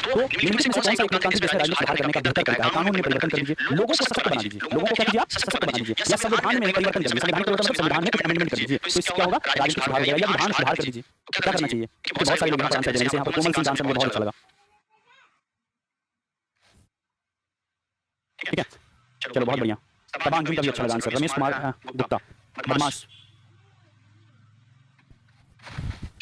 तो निम्नलिखित में से कौन सा एक लोकतांत्रिक देश में राजनीतिक सुधार करने का बेहतर तरीका है? कानून में परिवर्तन कर दीजिए, लोगों को सशक्त बना दीजिए, लोगों को क्या कीजिए आप सशक्त बना दीजिए, या संविधान में परिवर्तन कर दीजिए, संविधान परिवर्तन मतलब संविधान में कुछ अमेंडमेंट कर दीजिए, तो इससे क्या होगा? राजनीतिक सुधार हो जाएगा, या विधान सुधार कर दीजिए। क्या करना चाहिए? क्योंकि बहुत सारे लोग यहाँ पर आंसर दे रहे हैं, जैसे यहाँ पर कोमल सिंह आंसर मुझे बहुत अच्छा लगा। ठीक है, चलो बहुत बढ़िया। तबांग का भी अच्छा लगा आंसर। रमेश कुमार गुप्ता बदमाश।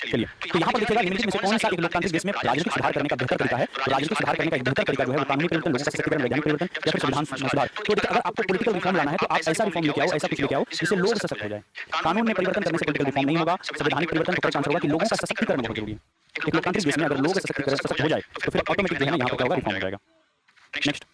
चलिए, तो यहाँ पर देखिएगा निम्नलिखित में से कौन सा एक लोकतांत्रिक देश में राजनीतिक सुधार करने का बेहतर तरीका है? तो राजनीतिक सुधार करने का एक बेहतर तरीका जो है वो कानूनी परिवर्तन, लोगों का सशक्तिकरण, वैधानिक परिवर्तन या फिर संविधान सुधार। तो देखिए, अगर आपको पॉलिटिकल रिफॉर्म लाना है तो आप ऐसा रिफॉर्म लेके आओ, ऐसा कुछ लेके आओ जिससे लोग सशक्त हो जाए। कानून में परिवर्तन करने से पॉलिटिकल रिफॉर्म नहीं होगा। संवैधानिक परिवर्तन तो करेक्ट आंसर होगा कि लोगों का सशक्तिकरण बहुत जरूरी है। एक लोकतांत्रिक देश में अगर लोग सशक्त हो जाए तो फिर ऑटोमेटिक जो है ना यहाँ पर क्या होगा? रिफॉर्म हो जाएगा। नेक्स्ट,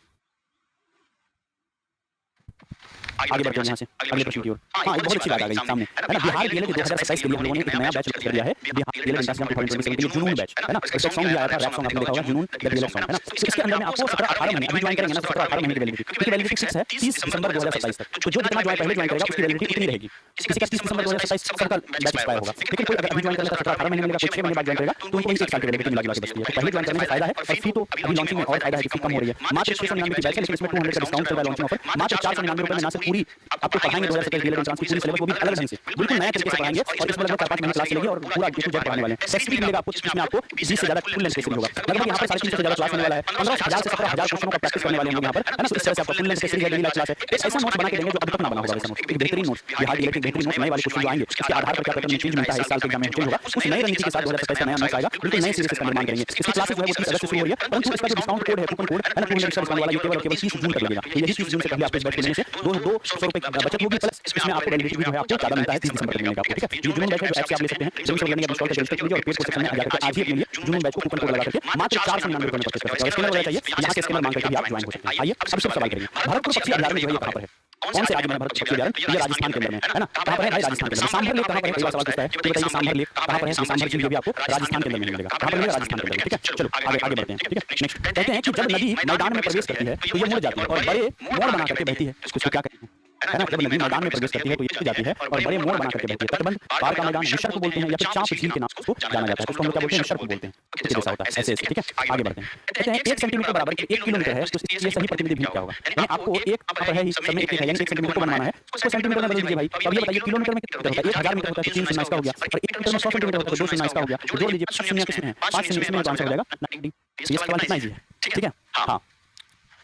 आगे बढ़ते हैं यहाँ से अगले प्रश्न की ओर। हाँ, एक बहुत अच्छी बात आ गई सामने, है ना? बिहार डीएलएड 2027 के लिए हम लोगों ने एक नया बैच लॉन्च कर दिया है, बिहार डीएलएड इंटरनेशनल 2027 के लिए जुनून बैच, है ना? इसका सॉन्ग भी आया था, रैप सॉन्ग आपने देखा होगा, जुनून द डीएलएड सॉन्ग, है ना? तो इसके अंदर में आपको 17-18 महीने अभी ज्वाइन करेंगे ना, 17-18 महीने की वैलिडिटी, क्योंकि वैलिडिटी फिक्स है 30 दिसंबर 2027 तक। तो जो जितना पहले ज्वाइन करेगा उसकी वैलिडिटी इतनी रहेगी। किसी का 30 दिसंबर 2027 सबका बैच एक्सपायर होगा, लेकिन कोई अगर अभी ज्वाइन करेगा 17-18 महीने मिलेगा, कोई 6 महीने बाद ज्वाइन करेगा तो उनको 1 साल की वैलिडिटी मिला के बचती है। तो पहले ज्वाइन करने से फायदा है, और फी तो अभी लॉन्चिंग में और फायदा है कि फी कम हो रही है। मात्र 699 की बैच है, लेकिन इसमें 200 का डिस्काउंट चल रहा है लॉन्चिंग ऑफर। मात्र 499 रुपए में ना से पूरी आपको पढ़ाएंगे 2027 डीएलएड एंट्रेंस की पूरी सिलेबस, वो भी अलग ढंग से बिल्कुल नया तरीके से पढ़ाएंगे, और इसमें लगभग 4-5 महीने क्लास चलेगी और पूरा ए टू जेड पढ़ाने वाले हैं। टेस्ट भी मिलेगा आपको, जिसमें आपको 20 से ज्यादा फुल लेंथ टेस्ट होगा। लगभग यहाँ पर 350 से ज्यादा क्लास होने वाला है। 15,000 से 17,000 क्वेश्चनों का प्रैक्टिस करने वाले हैं हम यहाँ पर, है ना? तो इस तरह से आपको full length test daily class है। ऐसा नोट्स बना के देंगे जो अभी तक ना बना होगा वैसा नोट्स, एक बेहतरीन नोट्स, बिहार डीएलएड के बेहतरीन नोट्स, नए वाले क्वेश्चन जो आएंगे उसके आधार पर क्या पैटर्न में चेंज मिलता है, इस साल के एग्जाम में चेंज होगा। उस नई रणनीति के साथ 2027 का नया नोट्स आएगा, बिल्कुल नए सीरीज का निर्माण करेंगे। इसकी क्लासेस जो है वो 30 अगस्त से शुरू हो रही है, परंतु इसका जो डिस्काउंट कोड है, कूपन कोड है ना, 200 का डिस्काउंट वाला, ये केवल 30 जून तक लगेगा। तो यही 30 जून से पहले आपको इस बैच के लेने से 200 रुपए बचत होगी, प्लस इसमें आपको वैलिडिटी भी जो है आपको ज्यादा मिलता है 30 दिसंबर तक मिलेगा आपको। ठीक है, ये जुनून बैच है जो ऐप से आप ले सकते हैं, जरूर से लर्निंग इंस्टॉल करके रजिस्टर कीजिए और पेज को सेक्शन में आ जाकर आज ही अपने लिए जुनून बैच को कूपन कोड लगा करके मात्र 499 रुपए में परचेज कर सकते हैं। और स्कैनर होना चाहिए, यहाँ के स्कैनर मांग करके भी आप ज्वाइन हो सकते हैं। आइए अब सिर्फ सवाल करेंगे, भरतपुर पक्षी अभयारण्य जो है ये कहाँ पर है? कौन से राज्य में है भरतपुर पक्षी अभयारण्य? ये राजस्थान के अंदर में, है ना? कहाँ पर है भाई? राजस्थान के अंदर। सांभर लेक कहाँ पर है? कई बार सवाल पूछता है, तो बताइए सांभर लेक कहाँ पर है? सांभर झील भी आपको राजस्थान के अंदर में मिलेगा। कहाँ पर मिलेगा? राजस्थान के अंदर। ठीक है, चलो आगे बढ़ते हैं। ठीक है, नेक्स्ट कहते हैं कि जब नदी मैदान में प्रवेश करती है तो ये मुड़ जाती है और बड़े मोड़ बना करके बहती है, इसको क्या कहते हैं? है ना? जब नदी मैदान में प्रवेश करती है तो ये जाती है और बड़े मोड़ बना करके बहती है। तटबंध पार का मैदान निशर्क बोलते हैं, या फिर चांप झील के नाम से जाना जाता है, तो उसको हम लोग क्या बोलते हैं? निशर्क बोलते हैं। तो जैसा होता है ऐसे ऐसे। ठीक है, आगे बढ़ते हैं। कहते हैं 1 सेंटीमीटर बराबर 1 किलोमीटर है, तो ये सही प्रतिनिधि भिन्न क्या होगा? यानी आपको एक पर है, सब में एक है, यानी 1 सेंटीमीटर को बनाना है, उसको सेंटीमीटर में बदल दीजिए भाई। अब ये बताइए किलोमीटर में कितना होता है? 1000 मीटर होता है तो 3 शून्य इसका हो गया, और 1 मीटर में 100 सेंटीमीटर होता है तो 2 शून्य इसका हो गया। तो जोड़ लीजिए, 5 शून्य किसमें है? 5 शून्य इसमें आंसर हो जाएगा 90। ये सवाल कितना इजी है? ठीक है, हाँ।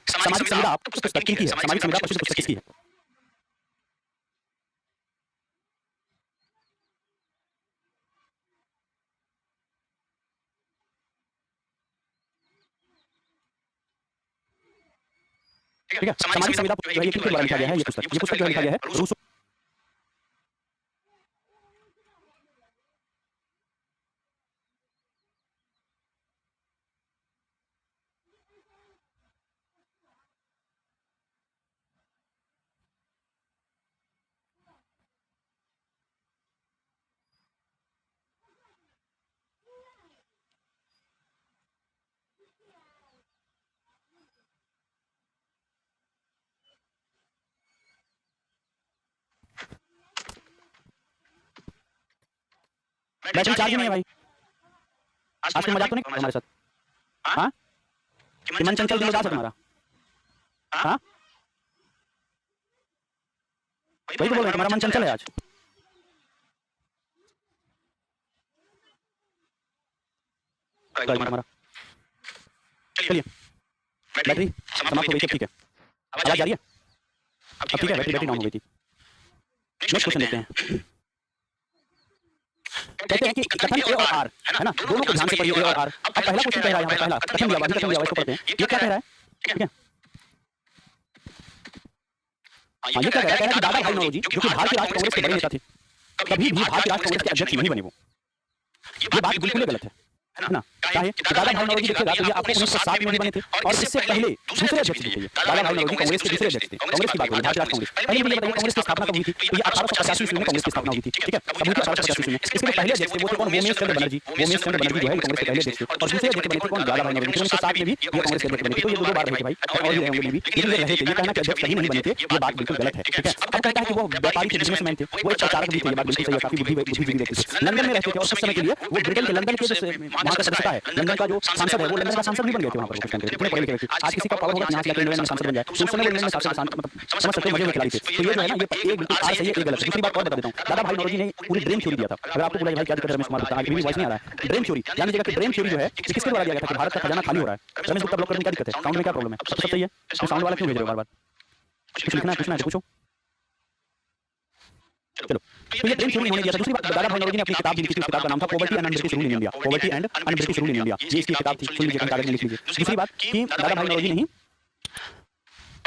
सामाजिक संविदा पुस्तक किसकी है? सामाजिक संविदा पुस्तक किसकी है? ठीक है, सामाजिक संविदा जो है ये किसके द्वारा लिखा गया है? ये पुस्तक जो लिखा गया है रूसो। बैटरी चार्ज नहीं है भाई, आज तुम मजाक तो नहीं हमारे साथ? हाँ, कि मन चंचल दिन उदास है तुम्हारा? हाँ, वही तो बोल रहे हैं, तुम्हारा मन चंचल है आज। हमारा चलिए, बैटरी समाप्त हो गई। ठीक है, आवाज आ रही है? अब ठीक है, बैटरी डाउन हो गई थी। नेक्स्ट क्वेश्चन देखते हैं। कहते हैं कि कथन ए और आर, है ना, दोनों को ध्यान से पढ़िए, ए और आर। अब पहला क्वेश्चन कह रहा है, यहाँ पे पहला कथन दिया हुआ, कथन दिया हुआ, इसको पढ़ते हैं। ये क्या कह रहा है? ठीक है, हाँ, ये क्या कह रहा है कि दादा भाई नौरोजी जो कि भारतीय राष्ट्र कांग्रेस के बड़े नेता थे, कभी भी भारतीय राष्ट्र कांग्रेस के अध्यक्ष नहीं बने। वो ये बात बिल्कुल गलत है ना? क्या है? दादा भाई नौरोजी देखिएगा तो ये आपको 1907 में भी बने थे, और इससे पहले दूसरे अध्यक्ष थे। दादा भाई नौरोजी कांग्रेस के दूसरे अध्यक्ष थे। कांग्रेस की बात करें, भारतीय राष्ट्र कांग्रेस। पहले मुझे बताइए कांग्रेस की स्थापना कब हुई थी? तो ये 1885 ईस्वी में कांग्रेस की स्थापना हुई थी। ठीक है, अब हुई थी 1885 ईस्वी में। इसके पहले अध्यक्ष थे वो थे कौन? वोमेश चंद्र बनर्जी। वोमेश चंद्र बनर्जी जो है कांग्रेस के पहले अध्यक्ष थे, और दूसरे अध्यक्ष बने थे कौन? दादा भाई नौरोजी। 1907 में भी ये कांग्रेस के अध्यक्ष बने थे। तो ये दो बार रहे थे भाई, और भी रहे होंगे भी, लेकिन ये रहे थे। ये कहना कि अध्यक्ष कहीं नहीं बने थे, ये बात बिल्कुल गलत है। ठीक है, अब कहता है कि वो व्यापारी थे, बिजनेसमैन थे, वो एक प्रचारक भी थे, ये बात बिल्कुल सही है, काफी बुद्धिजीवी व्यक्ति थे। लंदन में रहते थे, और उस समय के लिए वो ब्रिटेन के लंदन के वहाँ का सदस्यता है, लंदन का जो सांसद है वो लंदन का सांसद भी बन गए थे वहाँ पर कुछ टाइम के लिए, इतने पढ़े लिखे व्यक्ति। आज किसी का पावर होगा कि यहाँ से इंग्लैंड में सांसद बन जाए, तो उस समय वो इंग्लैंड में सांसद मतलब समझ सकते हो मजे में खिलाड़ी थे। तो ये जो है ना ये एक बिल्कुल आर सही है, एक गलत है। दूसरी बात और बता देता हूँ, दादा भाई नौरोजी ने पूरी ड्रीम थ्योरी दिया था। अगर आपको बोला भाई क्या दिक्कत है रमेश कुमार गुप्ता, आगे भी वॉइस नहीं आ रहा है, ड्रीम थ्योरी जान लीजिएगा कि ड्रीम थ्योरी जो है किसके द्वारा दिया गया था कि भारत का खजाना खाली हो रहा है, रमेश गुप्ता ब्लॉक करने में क्या दिक्कत है, साउंड में क्या प्रॉब्लम है, सब सही है, तो साउंड वाला क्यों भेज रहे हो बार बार, कुछ लिखना है पूछना है तो पूछो। चलो तो ये ड्रीम थ्योरी इन्होंने दिया था। दूसरी बात दादा भाई नौरोजी ने अपनी किताब भी लिखी थी, उस किताब का नाम था poverty and un-British rule in India, poverty and un-British rule in India, ये इसकी किताब थी, सुन लीजिए कागज में लिख लीजिए। दूसरी बात कि दादा भाई नौरोजी ने ही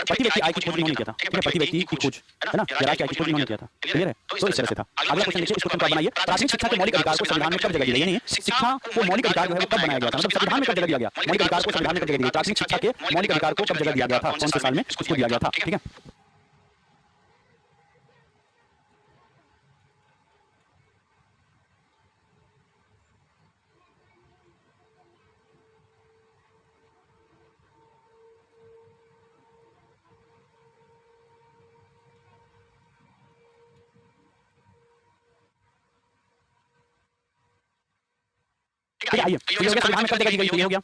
प्रति व्यक्ति आय की खोज इन्होंने किया था, ठीक है, प्रति व्यक्ति की खोज है ना, राज्य की आय की खोज इन्होंने किया था, क्लियर है। तो इस तरह से था। अगला क्वेश्चन देखिए, इस क्वेश्चन को बनाइए, प्राथमिक शिक्षा के मौलिक अधिकार को संविधान में कब जगह दी गई, यानी शिक्षा को मौलिक अधिकार जो है वो कब बनाया गया था, मतलब संविधान में कब जगह दिया गया, मौलिक अधिकार को संविधान में कब जगह दी गई, प्राथमिक शिक्षा के मौलिक अधिकार को कब जगह दिया गया था, कौन से साल में उसको दिया गया था, ठीक है। ठीक है, आइए ये हो गया संविधान में कब जगह दी गई, ये हो गया,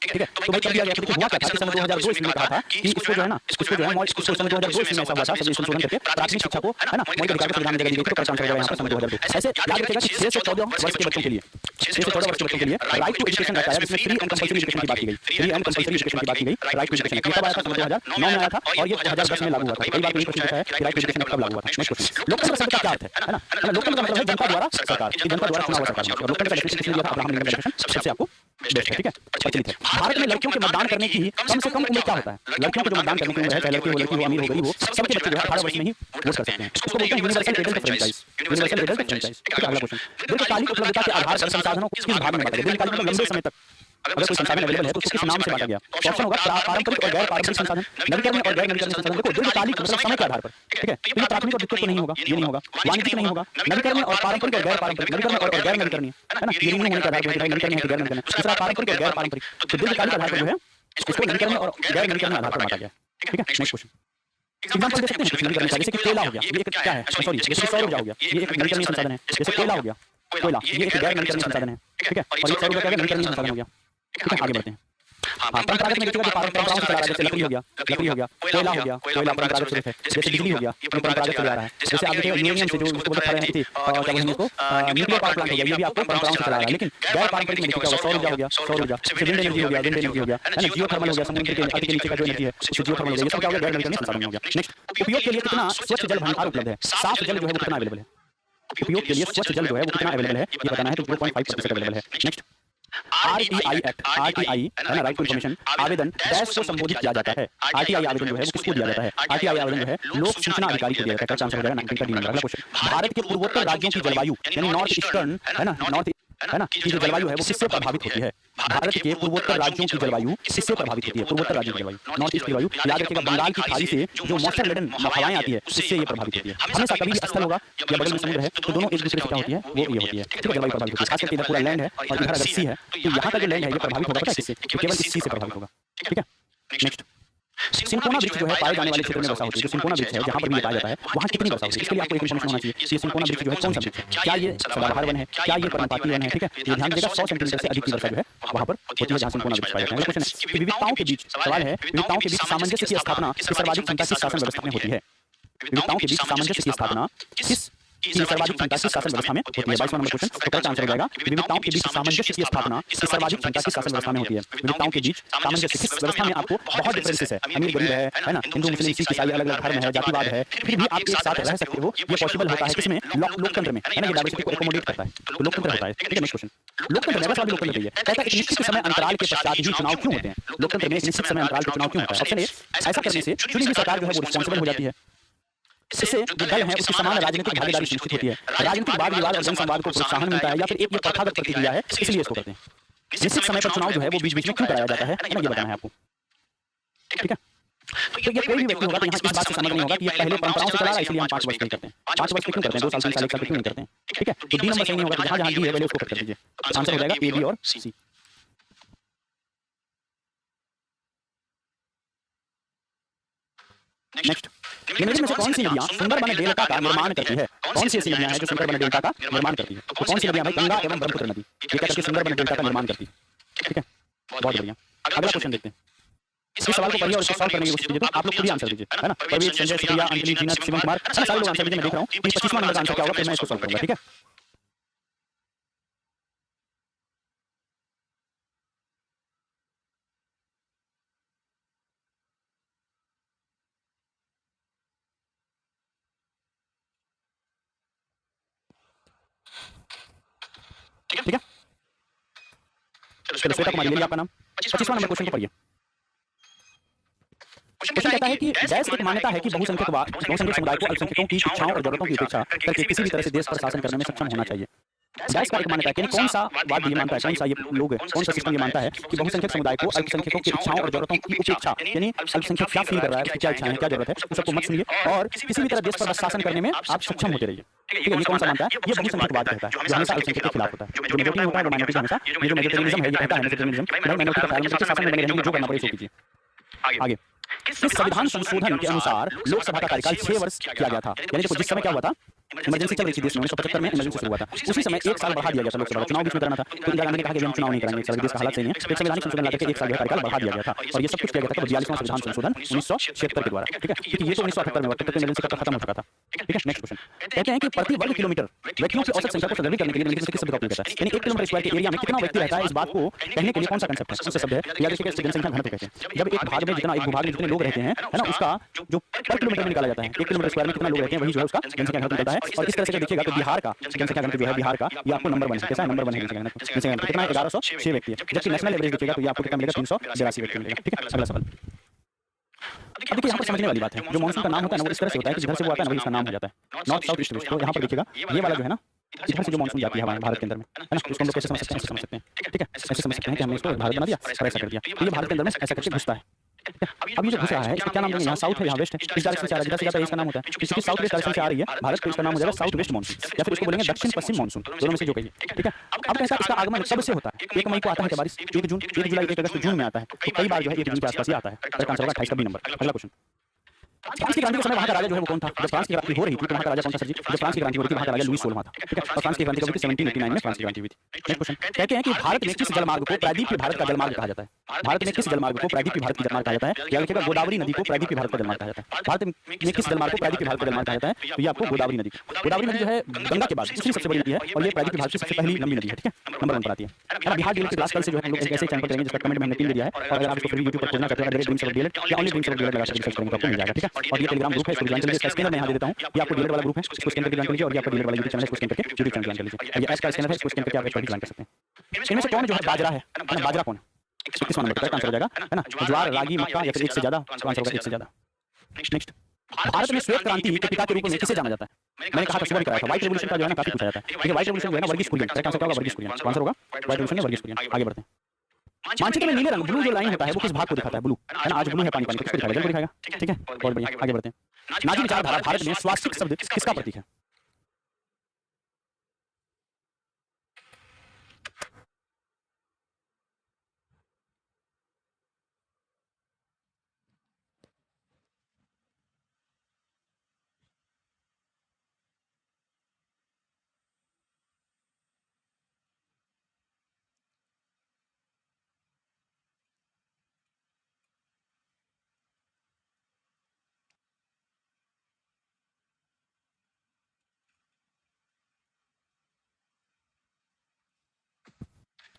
ठीक है। तो भाई कब दिया गया, तो हुआ क्या था कि सन 2002 ईस्वी में कहा था कि इसको जो है ना, इसको जो है इसको सन 2002 ईस्वी में ऐसा हुआ था, सभी संशोधन करके प्राथमिक शिक्षा को है ना मौलिक अधिकार के संविधान में जगह दी गई थी। तो करेक्ट आंसर हो गया यहाँ पर सन 2002। ऐसे याद रखिएगा कि 6 से 14 वर्ष के बच्चों के लिए 6 से 14 वर्ष के बच्चों के लिए राइट टू एजुकेशन रहता है, जिसमें फ्री एंड कंपल्सरी एजुकेशन की बात की गई, फ्री एंड कंपल्सरी एजुकेशन की बात की गई, राइट टू एजुकेशन कब आया था, 2009 में आया था और ये 2010 में लागू हुआ था। कई बार कोई क्वेश्चन पूछा है कि राइट टू एजुकेशन कब लागू हुआ था। नेक्स्ट क्वेश्चन, लोकतंत्र शब्द का क्या अर्थ है ना, लोकतंत्र का मतलब है जनता द्वारा सरकार, जनता द्वारा चुना हुआ सरकार, और लोकतंत्र का डेफिनेशन किसने दिया था, अब्राहम लिंकन का डेफिनेशन सबसे आपको बेस्ट है, ठीक है, प्रचलित है। भारत में लड़कियों के मतदान करने की कम से कम उम्र क्या होता है, लड़कियों को जो मतदान करने की उम्र है, चाहे लड़की हो लड़की हो अमीर हो गरीब हो, सबके बच्चे जो है 18 वर्ष में ही वोट कर सकते हैं। इसको बोलते हैं universal adult franchise, universal adult franchise. ठीक है, अगला क्वेश्चन, दीर्घकालिक उपलब्धता के आधार पर संसाधनों को किस भाग में बांटा गया, दीर्घकालिक मतलब लंबे समय तक अगर कोई संसाधन अवेलेबल है तो उसको किस नाम से बांटा गया। ऑप्शन होगा पारंपरिक और गैर पारंपरिक संसाधन, नवीकरणीय और गैर नवीकरणीय संसाधन। देखो दीर्घकालिक मतलब समय के आधार पर, ठीक है, तो ये प्राथमिक और द्वितीयक तो नहीं होगा, ये नहीं होगा, वाणिज्यिक नहीं होगा, नवीकरणीय और पारंपरिक और गैर पारंपरिक, नवीकरणीय और गैर नवीकरणीय है ना, ये नहीं होने के आधार पर नवीकरणीय है गैर नवीकरणीय। दूसरा पारंपरिक और गैर पारंपरिक, तो दीर्घकालिक आधार पर जो है इसको नवीकरणीय और गैर नवीकरणीय आधार पर बांटा गया, ठीक है। नेक्स्ट क्वेश्चन, एग्जांपल दे सकते हैं कुछ नवीकरणीय, जैसे कि कोयला हो गया, ये एक क्या है, सॉरी जैसे सौर ऊर्जा हो गया, ये एक नवीकरणीय संसाधन है। जैसे कोयला हो गया, कोयला ये एक गैर नवीकरणीय संसाधन है, ठीक है, और ये सौर ऊर्जा क्या है, नवीकरणीय संसाधन हो गया, ठीक है। आगे बढ़ते हैं। हाँ, परंपरागत में देखिएगा परंपराओं से चला रहा है, जैसे लकड़ी हो गया, कोयला हो गया, कोयला परंपरागत स्रोत है। जैसे बिजली हो गया, ये परंपरागत चला रहा है। जैसे आगे यूरेनियम से जो उसको बोलते हैं थी क्या बोलते हैं इसको, न्यूक्लियर पावर प्लांट हो गया, ये भी आपको परंपराओं से चला रहा है। लेकिन गैर पारंपरिक में देखिएगा सौर ऊर्जा हो गया, सौर ऊर्जा, विंड एनर्जी हो गया, विंड एनर्जी हो गया, है ना, जियो थर्मल हो गया, समुद्र के अति के नीचे का जो एनर्जी है उसको जियो थर्मल हो गया, ये सब क्या हो गया, गैर नवीकरणीय संसाधन हो गया। नेक्स्ट, उपयोग के लिए कितना स्वच्छ जल भंडार उपलब्ध है, साफ जल जो है वो कितना अवेलेबल है, उपयोग के लिए स्वच्छ जल जो है वो कितना अवेलेबल है ये बताना है, तो 0.5% अवेलेबल है। नेक्स्ट, आरटीआई एक्ट, आरटीआई है ना, राइट टू इन्फॉर्मेशन आवेदन डैश को संबोधित किया जाता है। आरटीआई आवेदन जो है वो किसको दिया जाता है, आरटीआई आवेदन जो है लोक सूचना अधिकारी को दिया जाता है। करेक्ट आंसर हो जाएगा 19 का डी नंबर। अगला क्वेश्चन, भारत के पूर्वोत्तर राज्यों की जलवायु यानी नॉर्थ ईस्टर्न है ना, नॉर्थ है ना की जो जलवायु है वो किससे प्रभावित होती है, भारत के पूर्वोत्तर राज्यों की जलवायु किससे प्रभावित होती है, पूर्वोत्तर राज्यों की जलवायु, नॉर्थ ईस्ट की जलवायु याद रखिएगा, बंगाल की खाड़ी से जो मॉइस्चर लेडन हवाएं आती है उससे ये प्रभावित होती है। हमेशा कभी भी स्थल होगा या बगल में समुद्र है तो दोनों एक दूसरे से क्या होती है, वो ये होती है, ठीक है, जलवायु प्रभावित होती है। खास करके इधर पूरा लैंड है और इधर अगर सी है तो यहाँ का जो लैंड है ये प्रभावित होगा, पता है किससे, केवल इस सी से प्रभावित होगा, ठीक है। नेक्स्ट, सिंकोना वृक्ष जो है पाए जाने वाले क्षेत्र में वर्षा होती है, जो सिंकोना वृक्ष है जहाँ पर भी पाया जाता है वहाँ कितनी वर्षा होती है, इसके लिए आपको एक इन्फॉर्मेशन होना चाहिए। ये सिंकोना वृक्ष जो है कौन सा वृक्ष है, क्या ये सदाबहार वन है, क्या ये पर्णपाती वन है, ठीक है, ये ध्यान देगा 100 सेंटीमीटर से अधिक की वर्षा जो है वहाँ पर होती है जहाँ सिंकोना वृक्ष पाया जाता है। क्वेश्चन है, विविधताओं के बीच, सवाल है विविधताओं के बीच सामंजस्य की स्थापना किस सर्वाधिक क्षमता की शासन व्यवस्था में होती है, विविधताओं के बीच सामंजस्य की स्थापना किस सर्वाधिक क्षमता की शासन व्यवस्था में होती है। 22वां नंबर क्वेश्चन, तो करेक्ट आंसर हो जाएगा विविधताओं के बीच सामंजस्य की स्थापना किस सर्वाधिक क्षमता की शासन व्यवस्था में होती है। विविधताओं के बीच सामंजस्य किस व्यवस्था में आपको बहुत डिफरेंसेस है, अमीर गरीब है ना, हिंदू मुस्लिम सिख ईसाई अलग अलग धर्म है, जातिवाद है, फिर भी आप एक साथ रह सकते हो, ये पॉसिबल होता है किसमें, लोकतंत्र में, है ना, ये डाइवर्सिटी को एकोमोडेट करता है तो लोकतंत्र होता है, ठीक है। नेक्स्ट क्वेश्चन, लोकतंत्र में सवाल लोकतंत्र है, कहता है एक निश्चित समय अंतराल के पश्चात ही चुनाव क्यों होते हैं, लोकतंत्र में एक निश्चित समय अंतराल के चुनाव क्यों होता है। ऑप्शन ए, ऐसा करने से चुनी हुई सरकार जो है वो रिस्पॉन्सिबल हो जाती है, इससे जो दल है उसकी समान राजनीतिक भागीदारी सुनिश्चित होती है, राजनीतिक वाद विवाद और जनसंवाद को प्रोत्साहन मिलता है, या फिर एक ये प्रथागत प्रक्रिया है इसलिए इसको करते हैं। निश्चित समय पर चुनाव जो है वो बीच बीच में क्यों कराया जाता है ना, ये बताना है आपको, ठीक है। तो ये कोई भी व्यक्ति होगा तो यहाँ इस बात से समझ नहीं होगा कि ये पहले परंपराओं से चला रहा है इसलिए हम 5 वर्ष के करते हैं, 5 वर्ष के क्यों करते हैं, 2 साल 3 साल 1 साल क्यों नहीं करते हैं, ठीक है। तो डी नंबर सही नहीं होगा, जहाँ जहाँ डी है पहले उसको कर दीजिए, आंसर हो जाएगा ए बी और सी। नेक्स्ट, निम्नलिखित में से कौन सी नदियां सुंदरबन डेल्टा का निर्माण करती है, कौन सी ऐसी नदियां हैं जो सुंदरबन डेल्टा का निर्माण करती है? तो कौन सी नदियां भाई? गंगा एवं ब्रह्मपुत्र नदी, ये क्या करती है? सुंदरबन डेल्टा का निर्माण करती है। ठीक है, बहुत बढ़िया। अगला क्वेश्चन देखते हैं। इस सवाल को पढ़िए और इसको सॉल्व करने की कोशिश कीजिए। तो आप लोग खुद ही आंसर दीजिए, है ना? परवीन, संजय, सुप्रिया, अंजलि, जीनत, शिवम कुमार, है ना? सारे लोग आंसर दीजिए। मैं देख रहा हूँ कि 25वां नंबर का आंसर क्या होगा, फिर मैं इसको सॉल्व करूंगा। ठीक है, ठीक है। चलो श्वेता कुमारी, ये आपका नाम। 25वां नंबर क्वेश्चन को पढ़िए। क्वेश्चन कहता है कि डैश एक मान्यता है कि बहुसंख्यक समुदाय को अल्पसंख्यकों की इच्छाओं और जरूरतों की उपेक्षा करके किसी भी तरह से देश पर शासन करने में सक्षम होना चाहिए। डैश का एक मान्यता है कि कौन सा वाद ये मानता है, कौन सा ये लोग, कौन सा सिस्टम ये मानता है कि बहुसंख्यक समुदाय को अल्पसंख्यकों की इच्छाओं और जरूरतों की उपेक्षा, यानी अल्पसंख्यक क्या फील कर रहा है, उसकी क्या इच्छा है, क्या जरूरत है, उस सबको मत सुनिए और किसी भी तरह देश पर शासन करने में आप सक्षम होते रहिए। ठीक है, ये कौन सा मानता है? ये बहुसंख्यकवाद कहता है, जो हमेशा अल्पसंख्यक के खिलाफ होता है। जो मेजोरिटी होता है वो माइनॉरिटी का हमेशा, ये जो मेजोरिटरिज्म है ये कहता है मेजोरिटरिज्म, माइनॉरिटी का ख्याल में रखिए, शासन में बने रहने जो करना पड़े सो कीजिए। आगे, किस संविधान संशोधन के अनुसार लोकसभा का कार्यकाल 6 वर्ष किया गया था? यानी देखो जिस समय क्या हुआ था, इमरजेंसी चल रही थी देश में, 1975 में इमरजेंसी शुरू हुआ था, उसी समय 1 साल बढ़ा दिया गया था लोकसभा का। चुनाव बीच में करना था तो इंदिरा गांधी ने कहा कि हम चुनाव नहीं कराएंगे, इस देश का हालत सही नहीं है, तो एक संविधानिक संशोधन लाकर के 1 साल का कार्यकाल बढ़ा दिया गया था। और ये सब कुछ किया गया था 42वां संविधान संशोधन 1976 के द्वारा। ठीक है, क्योंकि ये तो 1978 में हुआ, तब तक इमरजेंसी का खत्म हो चुका था। ठीक है, नेक्स्ट क्वेश्चन कहते हैं कि प्रति वर्ग किलोमीटर व्यक्तियों की औसत संख्या को संदर्भित करने के लिए किस शब्द का उपयोग करता है? यानी 1 किलोमीटर स्क्वायर के एरिया में कितना व्यक्ति रहता है, इस बात को कहने के लिए कौन सा कांसेप्ट है, कौन सा शब्द है? या देखिए जनसंख्या घनत्व कहते हैं। जब एक भाग में जितना, एक भूभाग में जितने लोग रहते हैं, है ना, उसका जो पर किलोमीटर में निकाला जाता है, 1 किलोमीटर स्क्वायर में कितना लोग रहते हैं, वही जो है उसका जनसंख्या घनत्व निकलता है। और इस तरह से देखिएगा तो बिहार का जनसंख्या घनत्व जो है, बिहार का ये आपको नंबर 1 है। कैसा नंबर 1 है जनसंख्या घनत्व? कितना है? 1106 व्यक्ति है। जबकि नेशनल एवरेज देखिएगा तो ये आपको कितना मिलेगा? 382 व्यक्ति मिलेगा। ठीक है, अगला सवाल। अब देखिए यहाँ पर समझने वाली बात है, जो मॉनसून का नाम होता है ना वो इस तरह से होता है कि जिधर से वो आता है ना वही इसका नाम हो जाता है, नॉर्थ साउथ ईस्ट वेस्ट। तो यहाँ पर देखिएगा ये वाला जो है ना, इधर से जो मॉनसून जाती है हमारे भारत के अंदर में, है ना, उसको हम लोग कैसे समझ सकते हैं? ऐसे समझ सकते हैं। ठीक है, ऐसे समझ सकते हैं कि हमने इसको भारत बना दिया और ऐसा कर दिया, तो ये भारत के अंदर में ऐसा करके घुसता है। अब ये जो घुस रहा है इसका क्या नाम देंगे? यहाँ साउथ है, यहाँ वेस्ट है, इस डायरेक्शन से आ रहा है, जिधर से जाता है इसका नाम होता है, क्योंकि साउथ वेस्ट डायरेक्शन से आ रही है भारत, तो इसका नाम हो जाएगा साउथ वेस्ट मॉनसून, या फिर इसको बोलेंगे दक्षिण पश्चिम मॉनसून, दोनों में से जो कहिए। ठीक है, अब कैसा इसका आगमन कब से होता है? 1 मई को आता है क्या बारिश? 1 जून, 1 जुलाई, 1 अगस्त, जून में आता है, तो कई बार जो है 1 जून के आसपास ही आता है। आंसर होगा 28 का बी नंबर। अगला क्वेश्चन, फ्रांस की क्रांति के समय वहां का राजा जो है वो कौन था? जब फ्रांस की क्रांति हो रही थी तो वहां का राजा कौन था सर जी? जब फ्रांस की क्रांति हो रही थी वहां का राजा लुई 16वां था। ठीक है, और फ्रांस की क्रांति कब हुई थी? 1789 में फ्रांस की क्रांति हुई थी। नेक्स्ट क्वेश्चन कहते हैं कि भारत में किस जलमार्ग को प्रायद्वीपीय भारत का जलमार्ग कहा जाता है? भारत में किस जलमार्ग को प्रायद्वीपीय भारत का जलमार्ग कहा जाता है? या लिखिएगा गोदावरी नदी को प्रायद्वीपीय भारत का जलमार्ग कहा जाता है। भारत में किस जलमार्ग को प्रायद्वीपीय भारत का जलमार्ग कहा जाता है? तो ये आपको गोदावरी नदी। गोदावरी नदी जो है गंगा के बाद दूसरी सबसे बड़ी नदी है और ये प्रायद्वीपीय भारत की सबसे पहली लंबी नदी है। ठीक है, नंबर 1 पर आती है ना। बिहार डीएलएड के क्लास कल से जो है हम लोग एक ऐसे चैनल पर करेंगे जिसका कमेंट में हमने 3 दे दिया है, और अगर आप इसको फ्री YouTube पर खोजना चाहते हो डायरेक्ट ड्रीम्स ऑफ डीएलएड या ओनली ड्रीम्स ऑफ डीएलएड लगा कर सर्च करेंगे तो आपको मिल जाएगा। ठीक है, और ये टेलीग्राम ग्रुप है, इसको ज्वाइन कर लीजिए। इसका स्कैनर मैं यहाँ दे देता हूँ, ये आपको डीएलएड वाला ग्रुप है, इसको स्कैन करके ज्वाइन कर लीजिए, और ये आपका डीएलएड वाला यूट्यूब चैनल है, इसको स्कैन करके यूट्यूब चैनल ज्वाइन कर लीजिए। ये ऐप का स्कैनर है, इसको स्कैन करके आप ज्वाइन कर सकते हैं। इनमें से कौन जो है बाजरा है ना, बाजरा कौन है? 21वां नंबर का आंसर हो जाएगा, है ना, ज्वार, रागी, मक्का, या फिर एक से ज्यादा? आंसर होगा एक से ज्यादा। नेक्स्ट, भारत में श्वेत क्रांति के पिता के रूप में किसे जाना जाता है? मैंने कहा था सुबह भी कराया था, व्हाइट रेवोल्यूशन का जो है ना काफी पूछा जाता है। ठीक है, व्हाइट रेवोल्यूशन जो है ना वर्गीस कुरियन, करेक्ट आंसर क्या होगा? वर्गीस कुरियन आंसर होगा, व्हाइट रेवोल्यूशन है वर्गीस कुरियन। आगे बढ़ते हैं। मानचित्र में नीले रंग ब्लू जो लाइन होता है वो किस भाग को दिखाता है? ब्लू, है ना, आज ब्लू है पानी, पानी किसको दिखाएगा? जल को दिखाएगा। ठीक है, बहुत बढ़िया, आगे बढ़ते हैं। नाजी विचारधारा भारत में स्वास्तिक शब्द किसका प्रतीक है?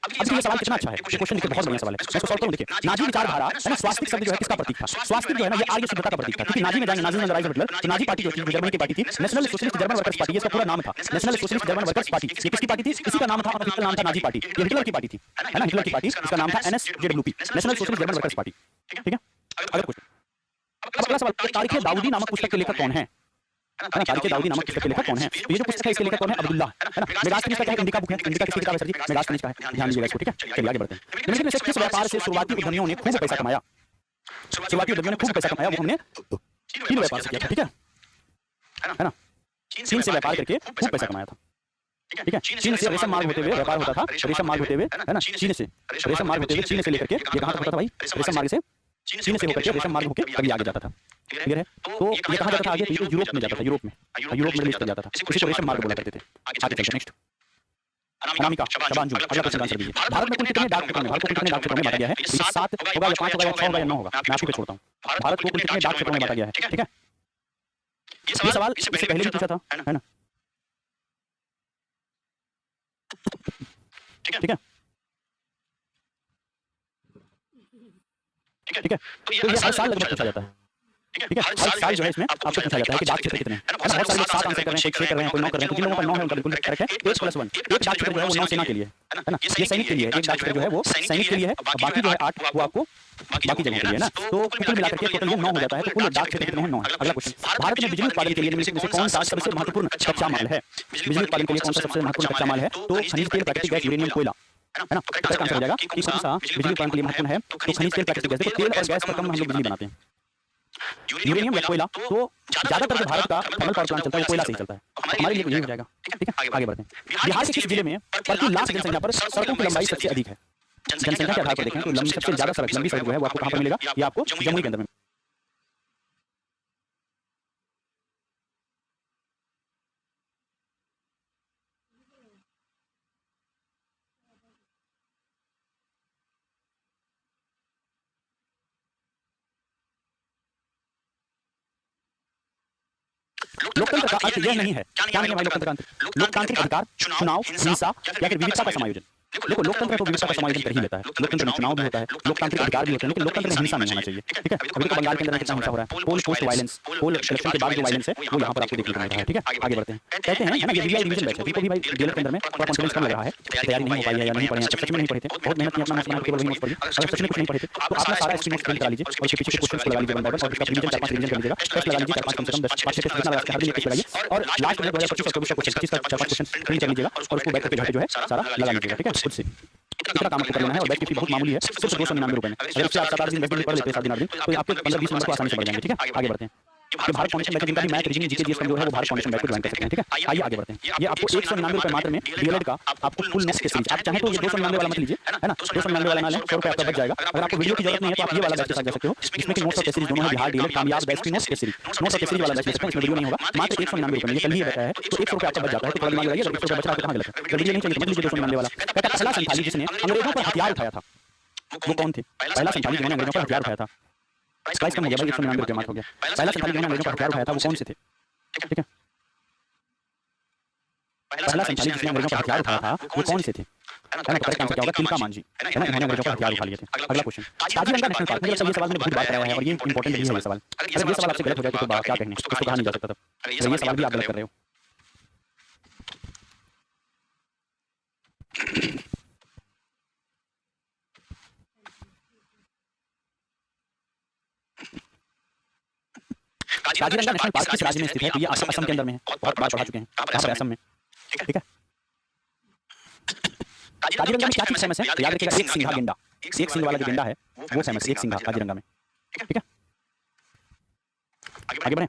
अब ये सवाल कितना अच्छा है, ये क्वेश्चन देखिए बहुत बढ़िया सवाल है, मैं इसको सॉल्व करूं। देखिए, नाजी विचारधारा है ना, स्वास्तिक शब्द जो है किसका प्रतीक था? स्वास्तिक जो है ना ये आर्य सभ्यता का प्रतीक था, क्योंकि नाजी में जाएंगे, नाजी में राइज हिटलर, तो नाजी पार्टी जो थी जर्मनी की पार्टी थी, national socialist German workers party, इसका पूरा नाम था national socialist German workers party. ये किसकी पार्टी थी? इसी का नाम था, ऑफिशियल नाम था नाजी पार्टी, ये हिटलर की पार्टी थी, है ना, हिटलर की पार्टी, इसका नाम था NSZWP, national socialist German workers party. ठीक है, अगला क्वेश्चन, अब अगला सवाल, तारीख दाऊदी नामक पुस्तक के लेखक कौन है? है ना, तारीख दाऊदी नामक पुस्तक के लेखक कौन है? तो ये जो पुस्तक है इसके लेखक कौन है? अब्दुल्लाह, है ना। मेगास कनिष्क का इंडिका बुक है, इंडिका किसकी किताब है सर जी? मेगास कनिष्क का है, ध्यान दीजिएगा इसको। ठीक है, चलिए आगे बढ़ते हैं। निम्नलिखित में से किस व्यापार से शुरुआती उद्यमियों ने खूब पैसा कमाया? शुरुआती उद्यमियों ने खूब पैसा कमाया, वो हमने 3 व्यापार से किया था। ठीक है ना, चीन से व्यापार करके खूब पैसा कमाया था। ठीक है, चीन से रेशम मार्ग होते हुए व्यापार होता था, रेशम मार्ग होते हुए, है ना, चीन से रेशम मार्ग होते हुए चीन से लेकर के ये कहां तक होता था भाई? रेशम मार्ग से चीन से होकर के रेशम मार्ग होकर कभी आगे जाता था। क्लियर है? तो ये कहाँ जाता था आगे? तो यूरोप में जाता था, यूरोप में मिडिल ईस्ट तक जाता था। उसी को रेशम मार्ग बोला करते थे। आगे चलते हैं नेक्स्ट। अनामिका शबांजू, अगला क्वेश्चन का आंसर दीजिए। भारत में कुल कितने डाक टिकटों में, भारत को कुल कितने डाक टिकटों में बांटा गया है? ये 7 होगा या 5 होगा या 6 होगा या 9 होगा? मैं आपको छोड़ता हूँ। भारत को कुल कितने डाक टिकटों में बांटा गया है? ठीक है, ये सवाल इससे पहले भी पूछा था, है ना? ठीक है, ठीक है। तो ये हर साल लगभग पूछा जाता है। ठीक है, हर साल जो है इसमें आपको पूछा जाता है कि डाक क्षेत्र कितने हैं, है ना? बहुत सारे लोग 7 आंसर कर रहे हैं, कोई 6 कर रहे हैं, कोई 9 कर रहे हैं। तो जिन लोगों का 9 है उनका बिल्कुल करेक्ट है। 8 + 1 एक डाक क्षेत्र जो है वो नौसेना के लिए है ना? ये सैनिक के लिए है। एक डाक क्षेत्र जो है वो सैनिक के लिए है और बाकी जो है 8 वो आपको बाकी जगहों के लिए है ना? तो कुल मिलाकर के टोटल ये 9 हो जाता है। तो कुल डाक क्षेत्र कितने हैं? 9 है। अगला क्वेश्चन, भारत में बिजली उत्पादन के लिए निम्नलिखित में से कौन सा सबसे महत्वपूर्ण कच्चा माल है? बिजली उत्पादन के लिए कौन सा सबसे महत्वपूर्ण कच्चा माल है? तो खनिज तेल, प्राकृतिक गैस, यूरेनियम, कोयला, है ना? तो करेक्ट आंसर हो जाएगा कि कौन सा बिजली उत्पादन के लिए महत्वपूर्ण है? तो खनिज तेल, प्राकृतिक गैस। देखो तेल और गैस पर कम हम लोग बिजली बनाते हैं, यूरेनियम या कोयला। तो ज्यादातर जो भारत का थर्मल पावर प्लांट चलता है वो कोयला से ही चलता है। हमारे लिए यही हो जाएगा। ठीक है, आगे बढ़ते हैं। बिहार के किस जिले में प्रति लाख जनसंख्या पर सड़कों की लंबाई सबसे अधिक है? जनसंख्या के आधार पर देखें तो सबसे ज्यादा सड़क, लंबी सड़क जो है वो आपको कहां पर मिलेगा? ये आपको जमुई के अंदर में। लोकतंत्र का अर्थ यह नहीं है, क्या नहीं है भाई लोकतंत्र का अर्थ? लोकतांत्रिक अधिकार, चुनाव, हिंसा या फिर विविधता का समायोजन। देखो लोकतंत्र तो विविधता का समायोजन कर ही लेता है। लोकतंत्र में चुनाव भी होता है, लोकतांत्रिक अधिकार भी होते हैं, लेकिन लोकतंत्र में हिंसा नहीं होना चाहिए। ठीक है, अभी तो बंगाल के अंदर कितना हिंसा हो रहा है, पोल पोस्ट वायलेंस, पोल इलेक्शन के बाद जो वायलेंस है वो यहाँ पर आपको देखने को मिल रहा है। ठीक है, आगे बढ़ते हैं। कहते हैं है ना, ये वीवीआई रिवीजन बैच है, इनको भी भाई डीएलएड के अंदर में थोड़ा कॉन्फिडेंस कम लग रहा है, तैयारी नहीं हो पाई है या नहीं पढ़े हैं, सच में नहीं पढ़े थे, बहुत मेहनत की अपना नोट्स बना के केवल वही नोट्स पढ़िए। अगर सच में कुछ नहीं पढ़े थे तो अपना सारा स्क्रीन नोट्स प्रिंट करा लीजिए और उसके पीछे के क्वेश्चंस को लगा लीजिए वन बाय वन और उसका रिवीजन 4-5 रिवीजन कर लीजिएगा। टेस्ट लगा लीजिए 4-5 कम से कम 10 5-6 टेस्ट जितना लगा सकते हैं हर दिन एक टेस्ट लगाइए और लास्ट में 2025 और 24 का क्वेश्चन 25 का 4-5 क्वेश्चन प्रिंट कर लीजिएगा और उसको बैक पे घर पे जो है सारा लगा लीजिएगा। ठीक है, खुद से इतना काम आपको कर लेना है और बैच की फी बहुत मामूली है, सिर्फ 299 रुपए में। अगर इससे आप 7-8 दिन बैच में पढ़ लेते हैं 7 दिन 8 दिन तो आपके 15-20 नंबर को आसानी से बढ़ जाएंगे। ठीक है, आगे बढ़ते हैं। ये भारत फाउंडेशन बैच जिनका भी मैथ, रीजनिंग, जीके, जीएस जो है वो भारत फाउंडेशन बैच को ज्वाइन कर सकते हैं। ठीक है, आइए आगे बढ़ते हैं। ये आपको 199 रुपए मात्र में डीएलएड का आपको फुल नोट्स के सीरीज, आप चाहें तो ये 299 वाला मत लीजिए, है ना? 299 वाला ना लें, 100 रुपए आपका बच जाएगा। अगर आपको वीडियो की जरूरत नहीं है तो आप ये वाला बैच के साथ जा सकते हो, जिसमें कि नोट्स और टेस्ट सीरीज दोनों है। बिहार डीएलएड कामयाब बैच की नोट्स टेस्ट सीरीज, नोट्स और टेस्ट सीरीज वाला बैच ले सकते हैं, इसमें वीडियो नहीं होगा। मात्र 199 रुपए में ये कल ही बैठा है तो 100 रुपए आपका बच जाता है। तो थोड़ा दिमाग लगाइए, अगर 100 रुपए बच रहा है तो कहां गलत है? अगर वीडियो नहीं चाहिए तो मत लीजिए 299 वाला। कहता पहला संथाली जिसने अंग्रेजों पर हथियार उठाया था वो कौन थे? पहला संथाली जिन्होंने अंग्रेजों पर हथियार उठाया था। प्राइस कम हो गया भाई, 199 रुपए मात्र हो गया। पहला संथाली जिन्होंने अंग्रेजों पर हथियार उठाया था वो कौन से थे? ठीक है, पहला संथाली जिसने अंग्रेजों पर हथियार उठाया था वो कौन से थे? है ना? तो करेक्ट आंसर क्या होगा? तिलका मांझी, है ना? इन्होंने अंग्रेजों पर हथियार उठा लिए थे। अगला क्वेश्चन, काजीरंगा नेशनल पार्क। मुझे लगता है ये सवाल मैंने बहुत बार कराया है और ये इंपॉर्टेंट भी है ये सवाल। अगर ये सवाल आपसे गलत हो जाए तो क्या कहने, इसको कहा नहीं जा सकता। तब ये सवाल भी आप गलत कर रहे हो। काजीरंगा नेशनल पार्क किस राज्य में स्थित है? तो ये असम के अंदर में है, बहुत बार पढ़ा चुके हैं। कहां पर? असम में। ठीक है, काजीरंगा में क्या चीज फेमस है? याद रखिएगा, एक सिंघा गेंडा, एक सिंह वाला जो गेंडा है वो फेमस है, एक सिंघा काजीरंगा में। ठीक है, आगे बढ़ें।